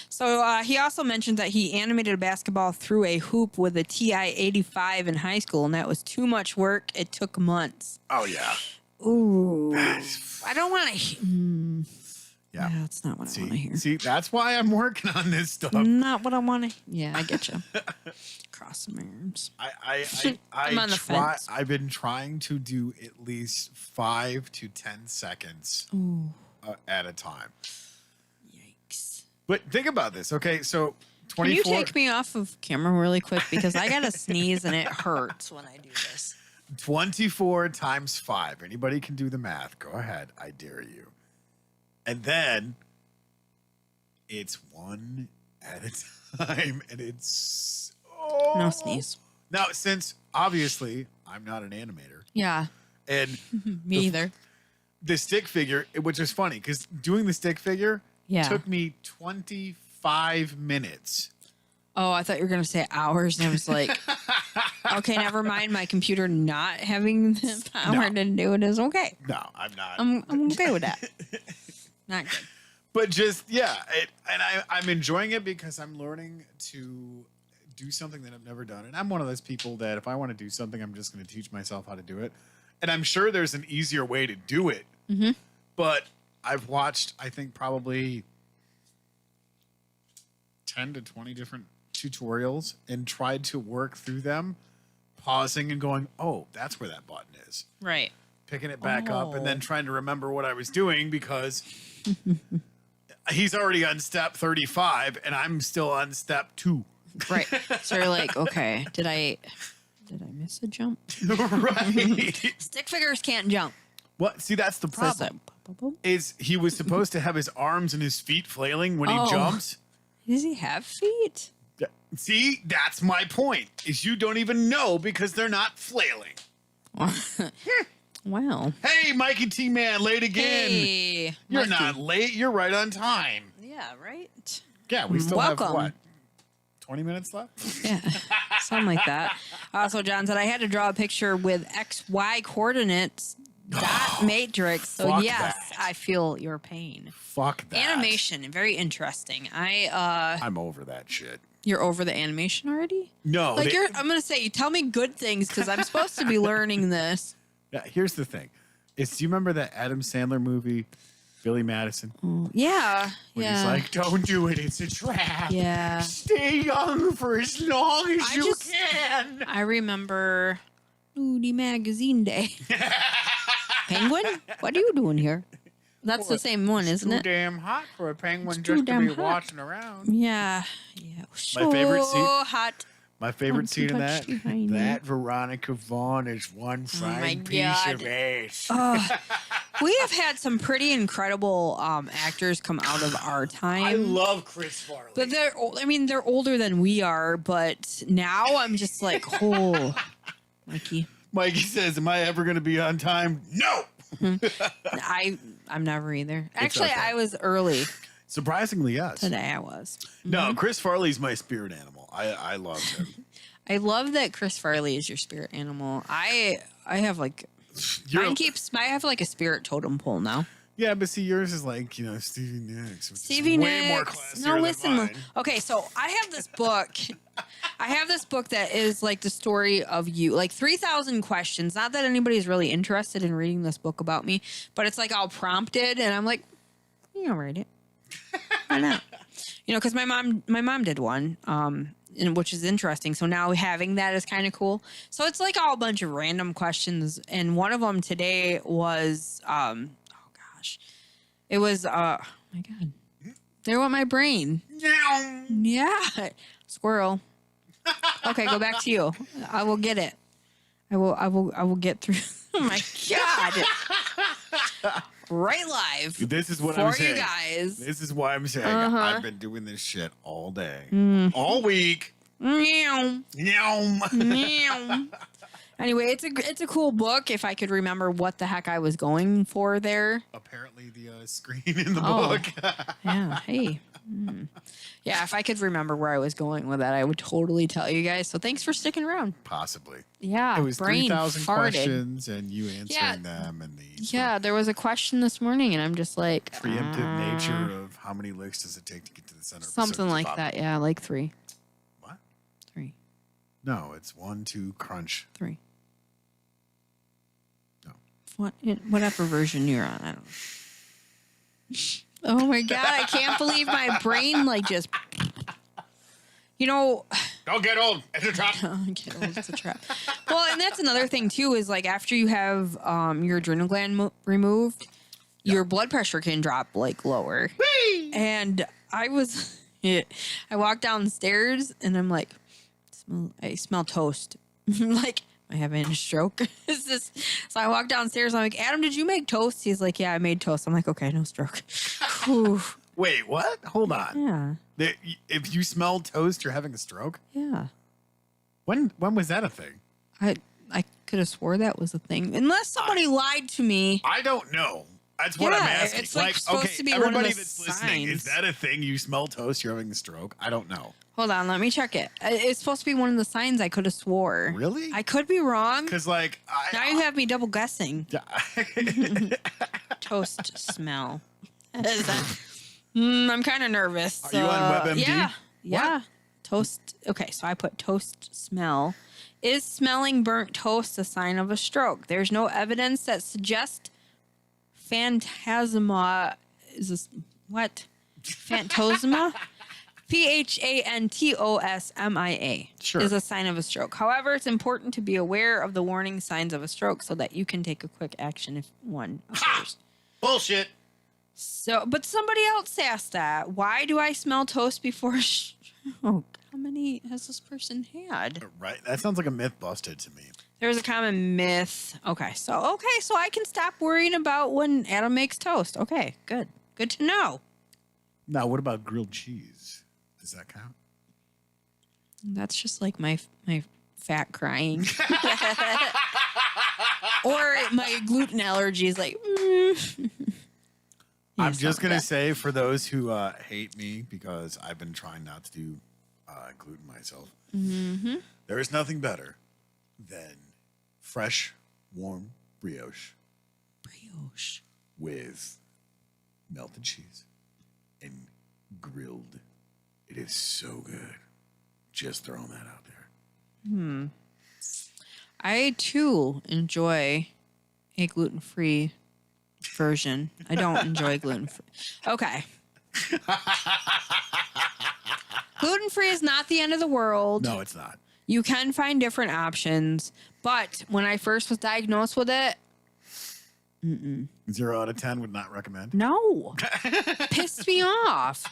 S1: So he also mentioned that he animated a basketball through a hoop with a TI-85 in high school, and that was too much work. It took months.
S2: Oh yeah.
S1: Ooh. I don't want to...
S2: Yeah.
S1: That's not what I want to hear.
S2: See, that's why I'm working on this stuff.
S1: Not what I want to... Yeah, I get you. Cross some arms.
S2: I'm
S1: on the
S2: try.
S1: fence.
S2: I've been trying to do at least 5 to 10 seconds at a time.
S1: Yikes.
S2: But think about this. Okay, so
S1: Can you
S2: 24,
S1: take me off of camera really quick? Because I got to sneeze and it hurts when I do this.
S2: 24 times 5. Anybody can do the math. Go ahead. I dare you. And then it's one at a time. And it's... Oh.
S1: No sneeze.
S2: Now, since obviously I'm not an animator.
S1: Yeah,
S2: And
S1: me either.
S2: the stick figure, which is funny because doing the stick figure took me 25 minutes.
S1: Oh, I thought you were going to say hours. And I was like, okay, never mind. My computer not having the power to do it is okay.
S2: No, I'm not.
S1: I'm okay with that. Not good.
S2: But just, yeah. I'm enjoying it because I'm learning to do something that I've never done. And I'm one of those people that if I want to do something, I'm just going to teach myself how to do it. And I'm sure there's an easier way to do it.
S1: Mm-hmm.
S2: But I've watched, I think, probably 10 to 20 different tutorials and tried to work through them, pausing and going, oh, that's where that button is.
S1: Right.
S2: Picking it back up and then
S1: Oh.
S2: trying to remember what I was doing because he's already on step 35 and I'm still on step 2.
S1: Right. So you're like, okay, did I miss a jump?
S2: Right.
S1: Stick figures can't jump.
S2: What? See, that's the
S1: So it's
S2: problem.
S1: like,
S2: Is he was supposed to have his arms and his feet flailing when
S1: Oh.
S2: he jumps.
S1: does he have feet?
S2: See, that's my point. Is you don't even know because they're not flailing.
S1: Wow.
S2: Hey, Mikey T Man, late again.
S1: Hey,
S2: You're
S1: Mikey.
S2: not late. You're right on time.
S1: Yeah, right.
S2: Yeah, we still have
S1: Welcome.
S2: what? 20 minutes left?
S1: Yeah, something like that. So John said I had to draw a picture with XY coordinates dot matrix. So
S2: Fuck
S1: yes,
S2: that.
S1: I feel your pain.
S2: Fuck that.
S1: Animation, very interesting.
S2: I'm over that shit.
S1: You're over the animation already?
S2: No.
S1: Like
S2: they-
S1: I'm gonna say, you tell me good things because I'm supposed to be learning this.
S2: Yeah, here's the thing. Do you remember that Adam Sandler movie, Billy Madison?
S1: Yeah,
S2: When
S1: yeah,
S2: he's like, don't do it, it's a trap.
S1: yeah.
S2: Stay young for as long as
S1: I
S2: you
S1: just-
S2: can.
S1: I remember Nudie Magazine Day. Penguin, what are you doing here? That's the same one, isn't
S2: Too
S1: it?
S2: damn hot for a penguin
S1: It's too
S2: just to
S1: damn
S2: be
S1: hot.
S2: watching around.
S1: Yeah, yeah. So
S2: favorite scene-
S1: hot.
S2: My favorite
S1: Don't
S2: scene
S1: you
S2: in
S1: touch
S2: that,
S1: behind me.
S2: that Veronica Vaughn is one
S1: my
S2: fine piece of
S1: God.
S2: ass.
S1: We have had some pretty incredible actors come out of our time.
S2: I love Chris Farley.
S1: But they're older than we are, but now I'm just like, oh, Mikey.
S2: Mikey says, am I ever going to be on time? No.
S1: I'm never either. Actually,
S2: okay.
S1: I was early
S2: Surprisingly, yes.
S1: today. I was.
S2: No, Chris Farley's my spirit animal. I love him.
S1: I love that Chris Farley is your spirit animal. I have like I have like a spirit totem pole now.
S2: Yeah, but see, yours is like, Stevie Nicks. Which
S1: Stevie
S2: is way
S1: Nicks.
S2: more classier
S1: No,
S2: than
S1: listen.
S2: mine.
S1: Okay, so I have this book. I have this book that is like the story of you, like 3,000 questions. Not that anybody's really interested in reading this book about me, but it's like all prompted, and I'm like, I'll read it. Why not? Because my mom did one, and which is interesting. So now having that is kind of cool. So it's like all a bunch of random questions, and one of them today was, it was, oh my God, there went my brain.
S2: Meow.
S1: Yeah, squirrel. Okay, go back to you. I will get it. I will get through. Oh my God. Right live
S2: This is what
S1: for
S2: I'm saying.
S1: you guys.
S2: This is why I'm saying
S1: Uh-huh.
S2: I've been doing this shit all day, all week.
S1: Meow.
S2: Meow.
S1: Meow. Anyway, it's a cool book. If I could remember what the heck I was going for there.
S2: Apparently, the screen in the
S1: Oh.
S2: book.
S1: Yeah. Hey. Yeah, if I could remember where I was going with that, I would totally tell you guys. So thanks for sticking around.
S2: Possibly.
S1: Yeah.
S2: It was
S1: brain
S2: 3,000
S1: farted.
S2: questions, and you answering
S1: Yeah.
S2: them, and the
S1: Yeah, there was a question this morning, and I'm just like
S2: preemptive nature of how many licks does it take to get to the center. of a
S1: something
S2: certain
S1: like
S2: top.
S1: that. Yeah, like 3.
S2: What?
S1: 3.
S2: No, it's 1, 2, crunch.
S1: 3.
S2: No.
S1: Whatever version you're on, I don't know. Oh my God, I can't believe my brain just.
S2: Don't get old. It's a trap.
S1: Get old, it's a trap. Well, and that's another thing too is like after you have your adrenal gland removed, your blood pressure can drop like lower. And I walked downstairs and I'm like, I smell toast. Like, am I having a stroke? So I walked downstairs and I'm like, Adam, did you make toast? He's like, yeah, I made toast. I'm like, okay, no stroke. Whew.
S2: Wait, what? Hold on.
S1: Yeah.
S2: If you smell toast, you're having a stroke?
S1: Yeah.
S2: When was that a thing?
S1: I could have swore that was a thing. Unless somebody lied to me.
S2: I don't know. That's what I'm asking.
S1: It's like supposed to be one of
S2: everybody
S1: the
S2: that's listening, is
S1: signs.
S2: that a thing? You smell toast, you're having a stroke? I don't know.
S1: Hold on, let me check it. It's supposed to be one of the signs. I could have swore.
S2: Really?
S1: I could be wrong.
S2: Because like
S1: Now you have me double guessing. Toast smell. I'm kind of nervous.
S2: Are you on WebMD?
S1: Yeah. Toast. Okay, so I put toast smell. Is smelling burnt toast a sign of a stroke? There's no evidence that suggests phantasma is this what? Phantosma? PHANTOSMIA
S2: Sure.
S1: is a sign of a stroke. However, it's important to be aware of the warning signs of a stroke so that you can take a quick action if one occurs.
S2: Bullshit.
S1: So, but somebody else asked that. Why do I smell toast before a stroke? How many has this person had?
S2: Right. That sounds like a myth busted to me.
S1: There's a common myth. Okay, so I can stop worrying about when Adam makes toast. Okay, good. Good to know.
S2: Now, what about grilled cheese? Does that count?
S1: That's just like my fat crying. Or my gluten allergy is like.
S2: I'm just going to say, for those who hate me because I've been trying not to do gluten myself, there is nothing better than fresh, warm brioche with melted cheese and grilled. It is so good. Just throwing that out there.
S1: I too enjoy a gluten-free version. I don't enjoy gluten-free. Okay. Gluten-free is not the end of the world.
S2: No, it's not.
S1: You can find different options, but when I first was diagnosed with it,
S2: 0 out of 10 would not recommend.
S1: no. Pissed me off.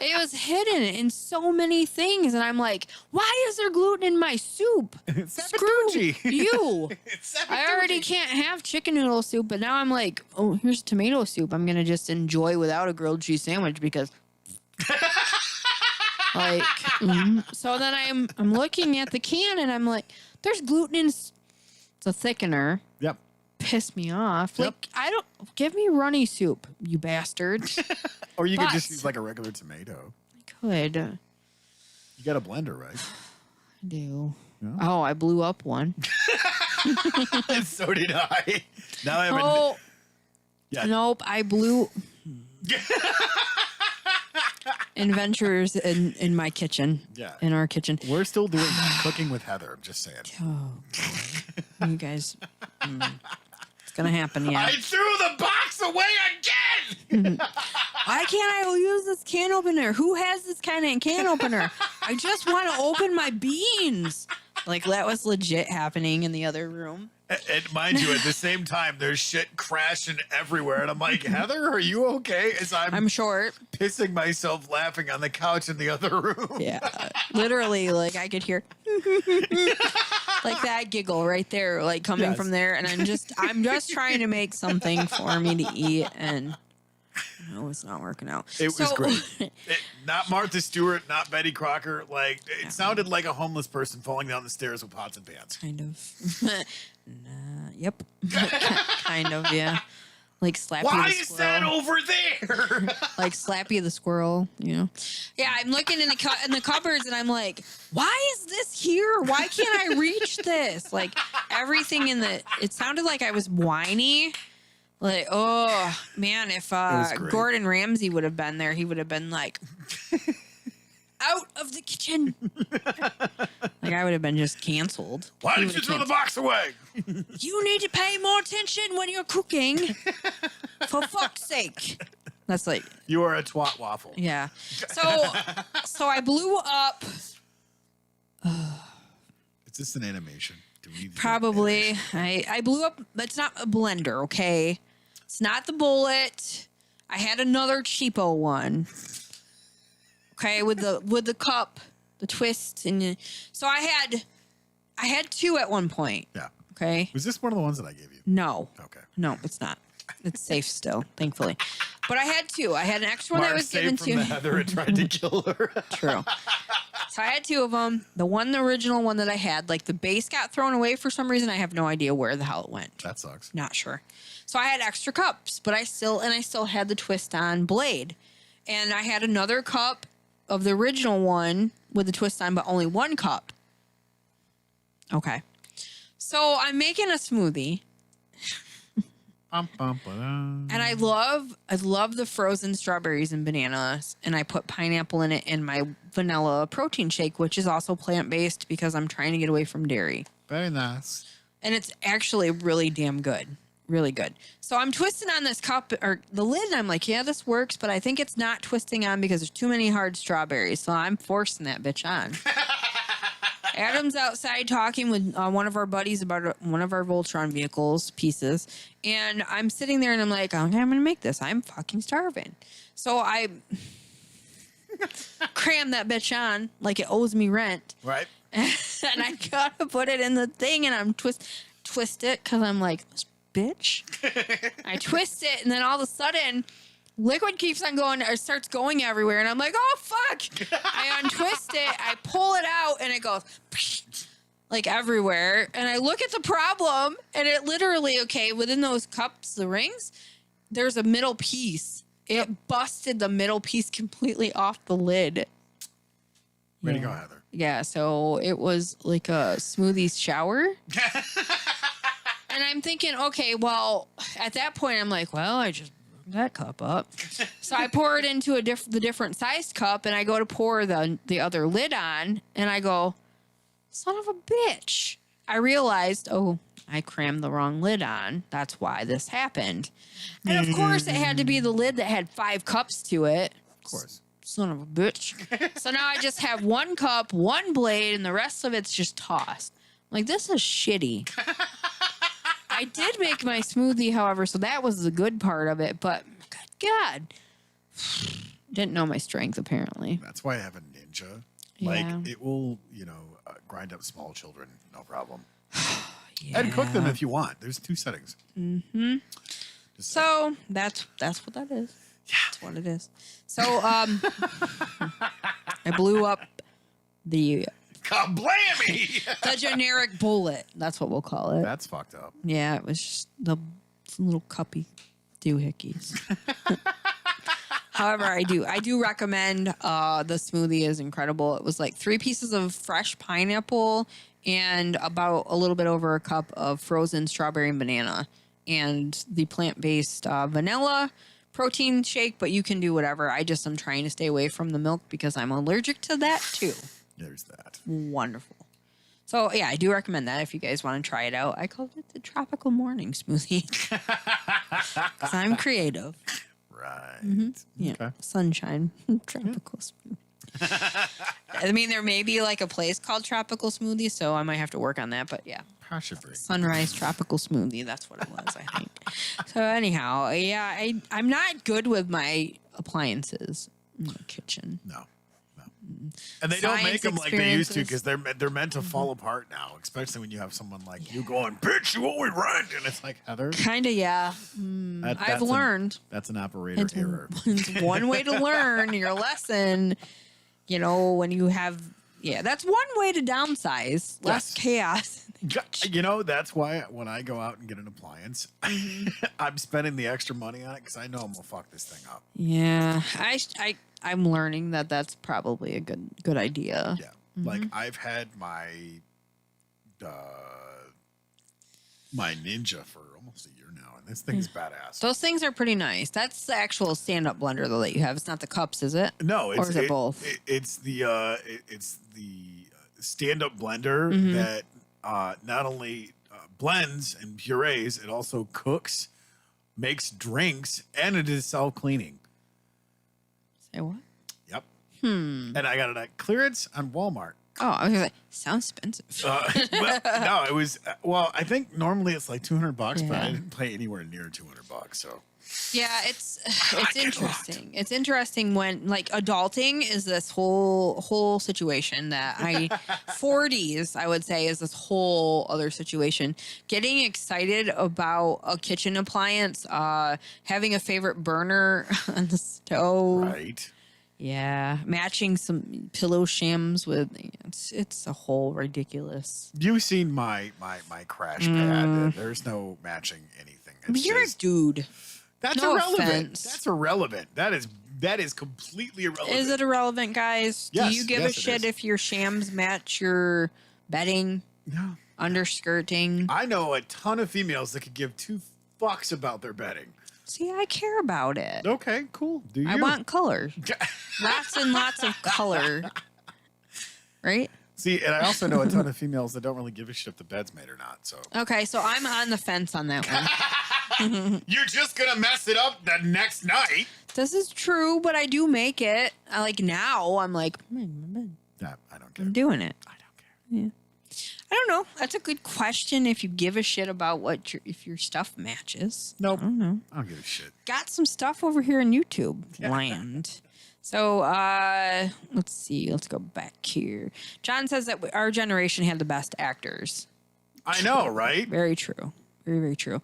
S1: It was hidden in so many things, and I'm like, why is there gluten in my soup? Screw you. I already can't have chicken noodle soup, but now I'm like, oh, here's tomato soup. I'm gonna just enjoy without a grilled cheese sandwich because, like, so then I'm looking at the can and I'm like, there's gluten in. It's a thickener.
S2: Yep.
S1: Piss me off.
S2: Yep.
S1: Like, I don't give me runny soup, you bastard.
S2: Or you could
S1: But-
S2: just use like a regular tomato.
S1: I could.
S2: You got a blender, right?
S1: I do.
S2: Yeah.
S1: Oh, I blew up one.
S2: So did I. Now I have
S1: Oh,
S2: Yeah.
S1: nope. I blew inventors in my kitchen.
S2: Yeah.
S1: In our kitchen.
S2: We're still doing cooking with Heather. I'm just saying.
S1: Oh, boy. You guys. It's going to happen, yeah.
S2: I threw the box away again.
S1: Why can't I use this can opener? Who has this kind of can opener? I just want to open my beans. Like, that was legit happening in the other room.
S2: And mind you, at the same time, there's shit crashing everywhere. And I'm like, Heather, are you okay? As
S1: I'm short.
S2: pissing myself laughing on the couch in the other room.
S1: Yeah. Literally, like, I could hear like that giggle right there, like coming
S2: Yes.
S1: from there. And I'm just trying to make something for me to eat. And no, it's not working out.
S2: It was great. Not Martha Stewart, not Betty Crocker. Like, it sounded like a homeless person falling down the stairs with pots and pans.
S1: Kind of. Nah, yep. Kind of, yeah. Like Slappy
S2: Why
S1: the
S2: is
S1: squirrel.
S2: that over there?
S1: Like Slappy the squirrel, you know? Yeah, I'm looking in the cupboards and I'm like, why is this here? Why can't I reach this? Like everything it sounded like I was whiny. Like, oh man, if
S2: great.
S1: Gordon Ramsay would have been there, he would have been like, out of the kitchen. Like I would have been just canceled.
S2: Why
S1: He
S2: did you
S1: would
S2: throw
S1: have
S2: the box away?
S1: You need to pay more attention when you're cooking. For fuck's sake. That's like,
S2: You are a twat waffle.
S1: yeah. So I blew up.
S2: Is this an animation? Do we need to do
S1: Probably.
S2: an animation?
S1: I blew up. It's not a blender, okay? It's not the bullet. I had another cheapo one. Okay, with the cup, the twist, and so I had two at one point.
S2: Yeah.
S1: Okay.
S2: Was this one of the ones that I gave you?
S1: No.
S2: Okay.
S1: No, it's not. It's safe still, thankfully. But I had two. I had an extra one that
S2: Mark
S1: was given
S2: saved
S1: to
S2: from
S1: me.
S2: the Heather and tried to kill her.
S1: True. So I had two of them. The original one that I had, like the base got thrown away for some reason. I have no idea where the hell it went.
S2: That sucks.
S1: Not sure. So I had extra cups, but I still had the twist on blade. And I had another cup of the original one with the twist on, but only one cup. Okay. So I'm making a smoothie. And I love the frozen strawberries and bananas, and I put pineapple in it in my vanilla protein shake, which is also plant-based because I'm trying to get away from dairy.
S2: Very nice.
S1: And it's actually really damn good. Really good. So I'm twisting on this cup or the lid, and I'm like, yeah, this works, but I think it's not twisting on because there's too many hard strawberries. So I'm forcing that bitch on. Adam's outside talking with one of our buddies about one of our Voltron vehicles pieces. And I'm sitting there and I'm like, okay, I'm going to make this. I'm fucking starving. So I cram that bitch on like it owes me rent.
S2: Right.
S1: And I gotta put it in the thing and I'm twist it because I'm like, bitch. I twist it and then all of a sudden liquid keeps on going or starts going everywhere and I'm like, oh fuck. I untwist it, I pull it out and it goes like everywhere. And I look at the problem and it literally, okay, within those cups, the rings, there's a middle piece. It busted the middle piece completely off the lid.
S2: Way to go, Heather.
S1: Yeah, so it was like a smoothie shower. And I'm thinking, okay, well, at that point, I'm like, well, I just blew that cup up. So I pour it into the different sized cup, and I go to pour the other lid on, and I go, son of a bitch. I realized, oh, I crammed the wrong lid on. That's why this happened. And of course, it had to be the lid that had 5 cups to it.
S2: Of course.
S1: Son of a bitch. So now I just have 1 cup, 1 blade, and the rest of it's just tossed. I'm like, this is shitty. I did make my smoothie, however, so that was the good part of it, but good God. Didn't know my strength, apparently.
S2: That's why I have a Ninja. Like,
S1: Yeah.
S2: it will, grind up small children. No problem.
S1: Yeah.
S2: And cook them if you want. There's 2 settings.
S1: Mm-hmm. So that's what that is.
S2: Yeah.
S1: That's what it is. So I blew up the
S2: Kablammy!
S1: generic bullet. That's what we'll call it.
S2: That's fucked up.
S1: Yeah, it was just the little cuppy doohickeys. However, I do recommend the smoothie is incredible. It was like 3 pieces of fresh pineapple and about a little bit over a cup of frozen strawberry and banana and the plant-based vanilla protein shake, but you can do whatever. I'm trying to stay away from the milk because I'm allergic to that too.
S2: There's that.
S1: Wonderful. So yeah, I do recommend that if you guys want to try it out. I called it the tropical morning smoothie because I'm creative.
S2: Right.
S1: Yeah,
S2: Okay.
S1: sunshine tropical smoothie. I mean, there may be like a place called Tropical Smoothie, so I might have to work on that. But yeah,
S2: Possibly.
S1: Sunrise Tropical Smoothie. That's what it was, I think. So anyhow, yeah, I'm not good with my appliances in the kitchen.
S2: No. And they don't make
S1: Science
S2: them like they used to
S1: experiences.
S2: because they're meant to fall apart now, especially when you have someone like you going, bitch, you owe me rent. And it's like, Heather,
S1: Kinda, yeah. I've learned.
S2: That's an operator error.
S1: It's one way to learn your lesson. When you have, that's one way to downsize. Less chaos.
S2: That's why when I go out and get an appliance, I'm spending the extra money on it because I know I'm going to fuck this thing up.
S1: Yeah, I'm learning that that's probably a good idea.
S2: Yeah. Like I've had my Ninja for almost a year now, and this thing is badass.
S1: Those things are pretty nice. That's the actual stand-up blender though that you have. It's not the cups, is it?
S2: No,
S1: or is it both?
S2: It's the stand-up blender that not only blends and purees, it also cooks, makes drinks, and it is self-cleaning.
S1: Say what?
S2: Yep. And I got it at clearance on Walmart.
S1: Oh, I was like, sounds expensive.
S2: Well, no, it was. Well, I think normally it's like $200, but
S1: Yeah.
S2: I didn't pay anywhere near $200. So
S1: Yeah, it's
S2: get
S1: interesting. It's interesting when like adulting is this whole situation that 40s I would say is this whole other situation. Getting excited about a kitchen appliance, having a favorite burner on the stove.
S2: right.
S1: Yeah, matching some pillow shams with it's a whole ridiculous.
S2: You've seen my crash pad. There's no matching anything.
S1: But
S2: It's
S1: you're a
S2: just-
S1: dude.
S2: That's
S1: no
S2: irrelevant.
S1: offense.
S2: That's irrelevant. That is completely irrelevant.
S1: Is it irrelevant, guys?
S2: Yes,
S1: Do you give
S2: yes,
S1: a
S2: it
S1: shit
S2: is.
S1: if your shams match your bedding,
S2: No.
S1: underskirting?
S2: I know a ton of females that could give two fucks about their bedding.
S1: See, I care about it.
S2: Okay, cool. Do you?
S1: I want color. Lots and lots of color. Right?
S2: See, and I also know a ton of females that don't really give a shit if the bed's made or not. So
S1: Okay, so I'm on the fence on that one.
S2: you're just gonna mess it up the next night.
S1: This is true, but I do make it. I like now. I'm like,
S2: Yeah, I don't care.
S1: I'm doing it.
S2: I don't care.
S1: I don't know. That's a good question. If you give a shit about if your stuff matches.
S2: Nope.
S1: I don't know.
S2: I don't give a shit.
S1: Got some stuff over here in YouTube land. So let's see. Let's go back here. John says that our generation had the best actors.
S2: I know, right?
S1: Very true. Very, very true.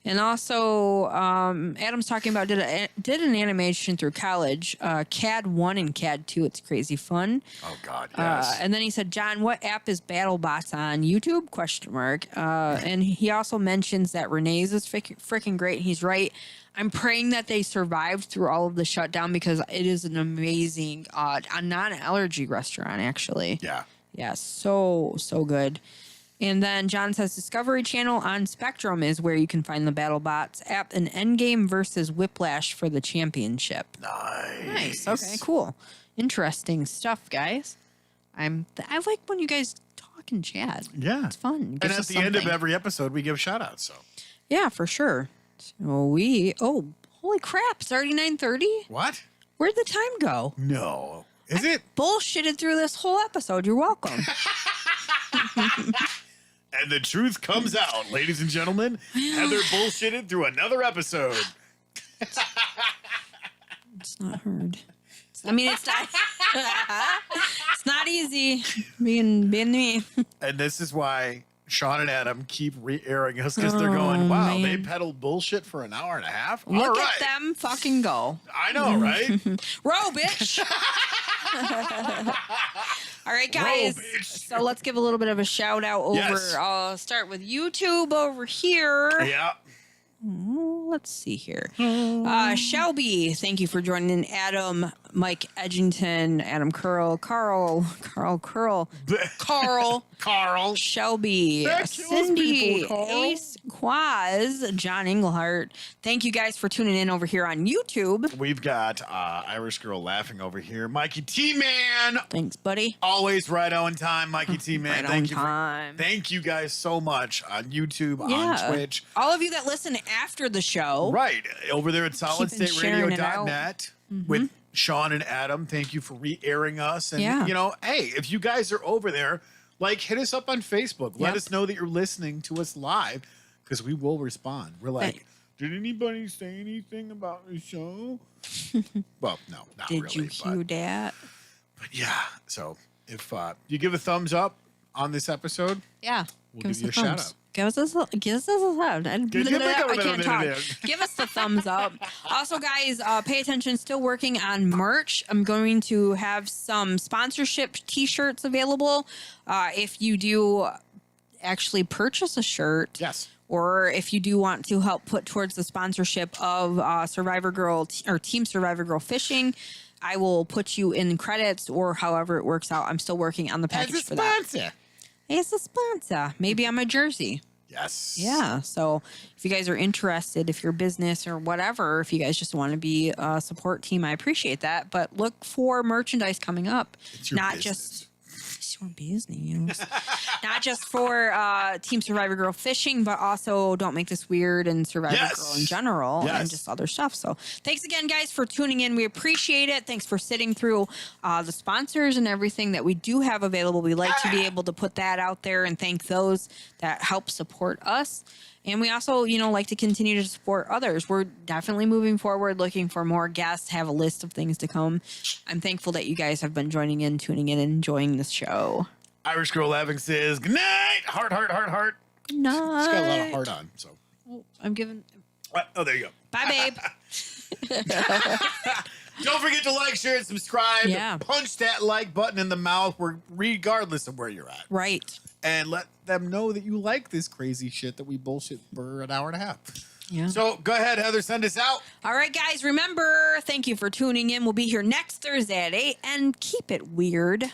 S1: And also, Adam's talking about did an animation through college, CAD 1 and CAD 2. It's crazy fun.
S2: Oh God, yes.
S1: And then he said, John, what app is BattleBots on? YouTube? Question mark. And he also mentions that Renee's is freaking great. He's right. I'm praying that they survived through all of the shutdown because it is an amazing, a non-allergy restaurant, actually.
S2: Yeah.
S1: Yeah, so good. And then John says Discovery Channel on Spectrum is where you can find the BattleBots app and Endgame versus Whiplash for the championship.
S2: Nice.
S1: Nice. Okay, cool. Interesting stuff, guys. I like when you guys talk and chat.
S2: Yeah.
S1: It's fun. It
S2: And
S1: gives
S2: at
S1: us
S2: the end of
S1: something.
S2: every episode, we give shout outs. So
S1: Yeah, for sure. So holy crap, it's already 9:30?
S2: what?
S1: Where'd the time go?
S2: No. Is it?
S1: Bullshitted through this whole episode. You're welcome.
S2: And the truth comes out, ladies and gentlemen. Heather bullshitted through another episode.
S1: It's not hard. I mean, it's not. It's not easy being me.
S2: And this is why Sean and Adam keep re-airing us because they're going, wow, they
S1: man.
S2: peddled bullshit for an hour and a half. All
S1: Look
S2: right.
S1: at them fucking go.
S2: I know, right?
S1: Row, bitch. All right, guys.
S2: bitch.
S1: So let's give a little bit of a shout out over.
S2: Yes.
S1: I'll start with YouTube over here.
S2: Yeah.
S1: Let's see here. Shelby, thank you for joining in. Adam, Mike Edgington, Adam Curl, Carl, Shelby,
S2: That kills
S1: Cindy,
S2: people, Carl.
S1: Ace Quaz, John Englehart. Thank you guys for tuning in over here on YouTube.
S2: We've got Irish Girl laughing over here. Mikey T-Man.
S1: Thanks, buddy.
S2: Always right on time, Mikey T-Man.
S1: Right
S2: Thank
S1: on
S2: you.
S1: time.
S2: Thank you guys so much on YouTube,
S1: Yeah.
S2: on Twitch.
S1: All of you that listen after the show.
S2: Right. Over there at
S1: sharing it out.
S2: solidstateradio.net with Sean and Adam. Thank you for re-airing us. And,
S1: Yeah.
S2: you know, hey, if you guys are over there, like, hit us up on Facebook. Let
S1: Yep.
S2: us know that you're listening to us live because we will respond. We're like,
S1: Hey.
S2: did anybody say anything about the show? Well, no, not
S1: Did
S2: really.
S1: you hear that?
S2: But yeah, so if you give a thumbs up on this episode,
S1: Yeah.
S2: We'll
S1: Give us
S2: give you
S1: the
S2: a shout
S1: thumbs.
S2: out.
S1: Give us a shout. I can't talk. Give us the thumbs up. Also, guys, pay attention. Still working on merch. I'm going to have some sponsorship T-shirts available. If you do actually purchase a shirt,
S2: yes.
S1: or if you do want to help put towards the sponsorship of Survivor Girl or Team Survivor Girl Fishing, I will put you in credits or however it works out. I'm still working on the package
S2: As a
S1: for that.
S2: sponsor.
S1: It's a sponsor. Maybe on my jersey.
S2: Yes.
S1: Yeah. So if you guys are interested, if your business or whatever, if you guys just want to be a support team, I appreciate that. But look for merchandise coming up.
S2: It's your
S1: Not
S2: business.
S1: just for bees news. Not just for Team Survivor Girl fishing, but also Don't Make This Weird and Survivor Girl in general and just other stuff. So thanks again, guys, for tuning in. We appreciate it. Thanks for sitting through the sponsors and everything that we do have available. We like to be able to put that out there and thank those that help support us. And we also, like to continue to support others. We're definitely moving forward, looking for more guests, have a list of things to come. I'm thankful that you guys have been joining in, tuning in, and enjoying this show.
S2: Irish Girl Laughing says, good night. Heart, heart, heart, heart.
S1: Good night.
S3: It's got a lot of heart on, so.
S1: Oh, I'm giving...
S2: Oh, there you go.
S1: Bye, babe.
S2: Don't forget to like, share, and subscribe.
S1: Yeah.
S2: Punch that like button in the mouth regardless of where you're at.
S1: Right.
S2: And let them know that you like this crazy shit that we bullshit for an hour and a half.
S1: Yeah.
S2: So go ahead, Heather, send us out.
S1: All right, guys, remember, thank you for tuning in. We'll be here next Thursday at 8, and keep it weird.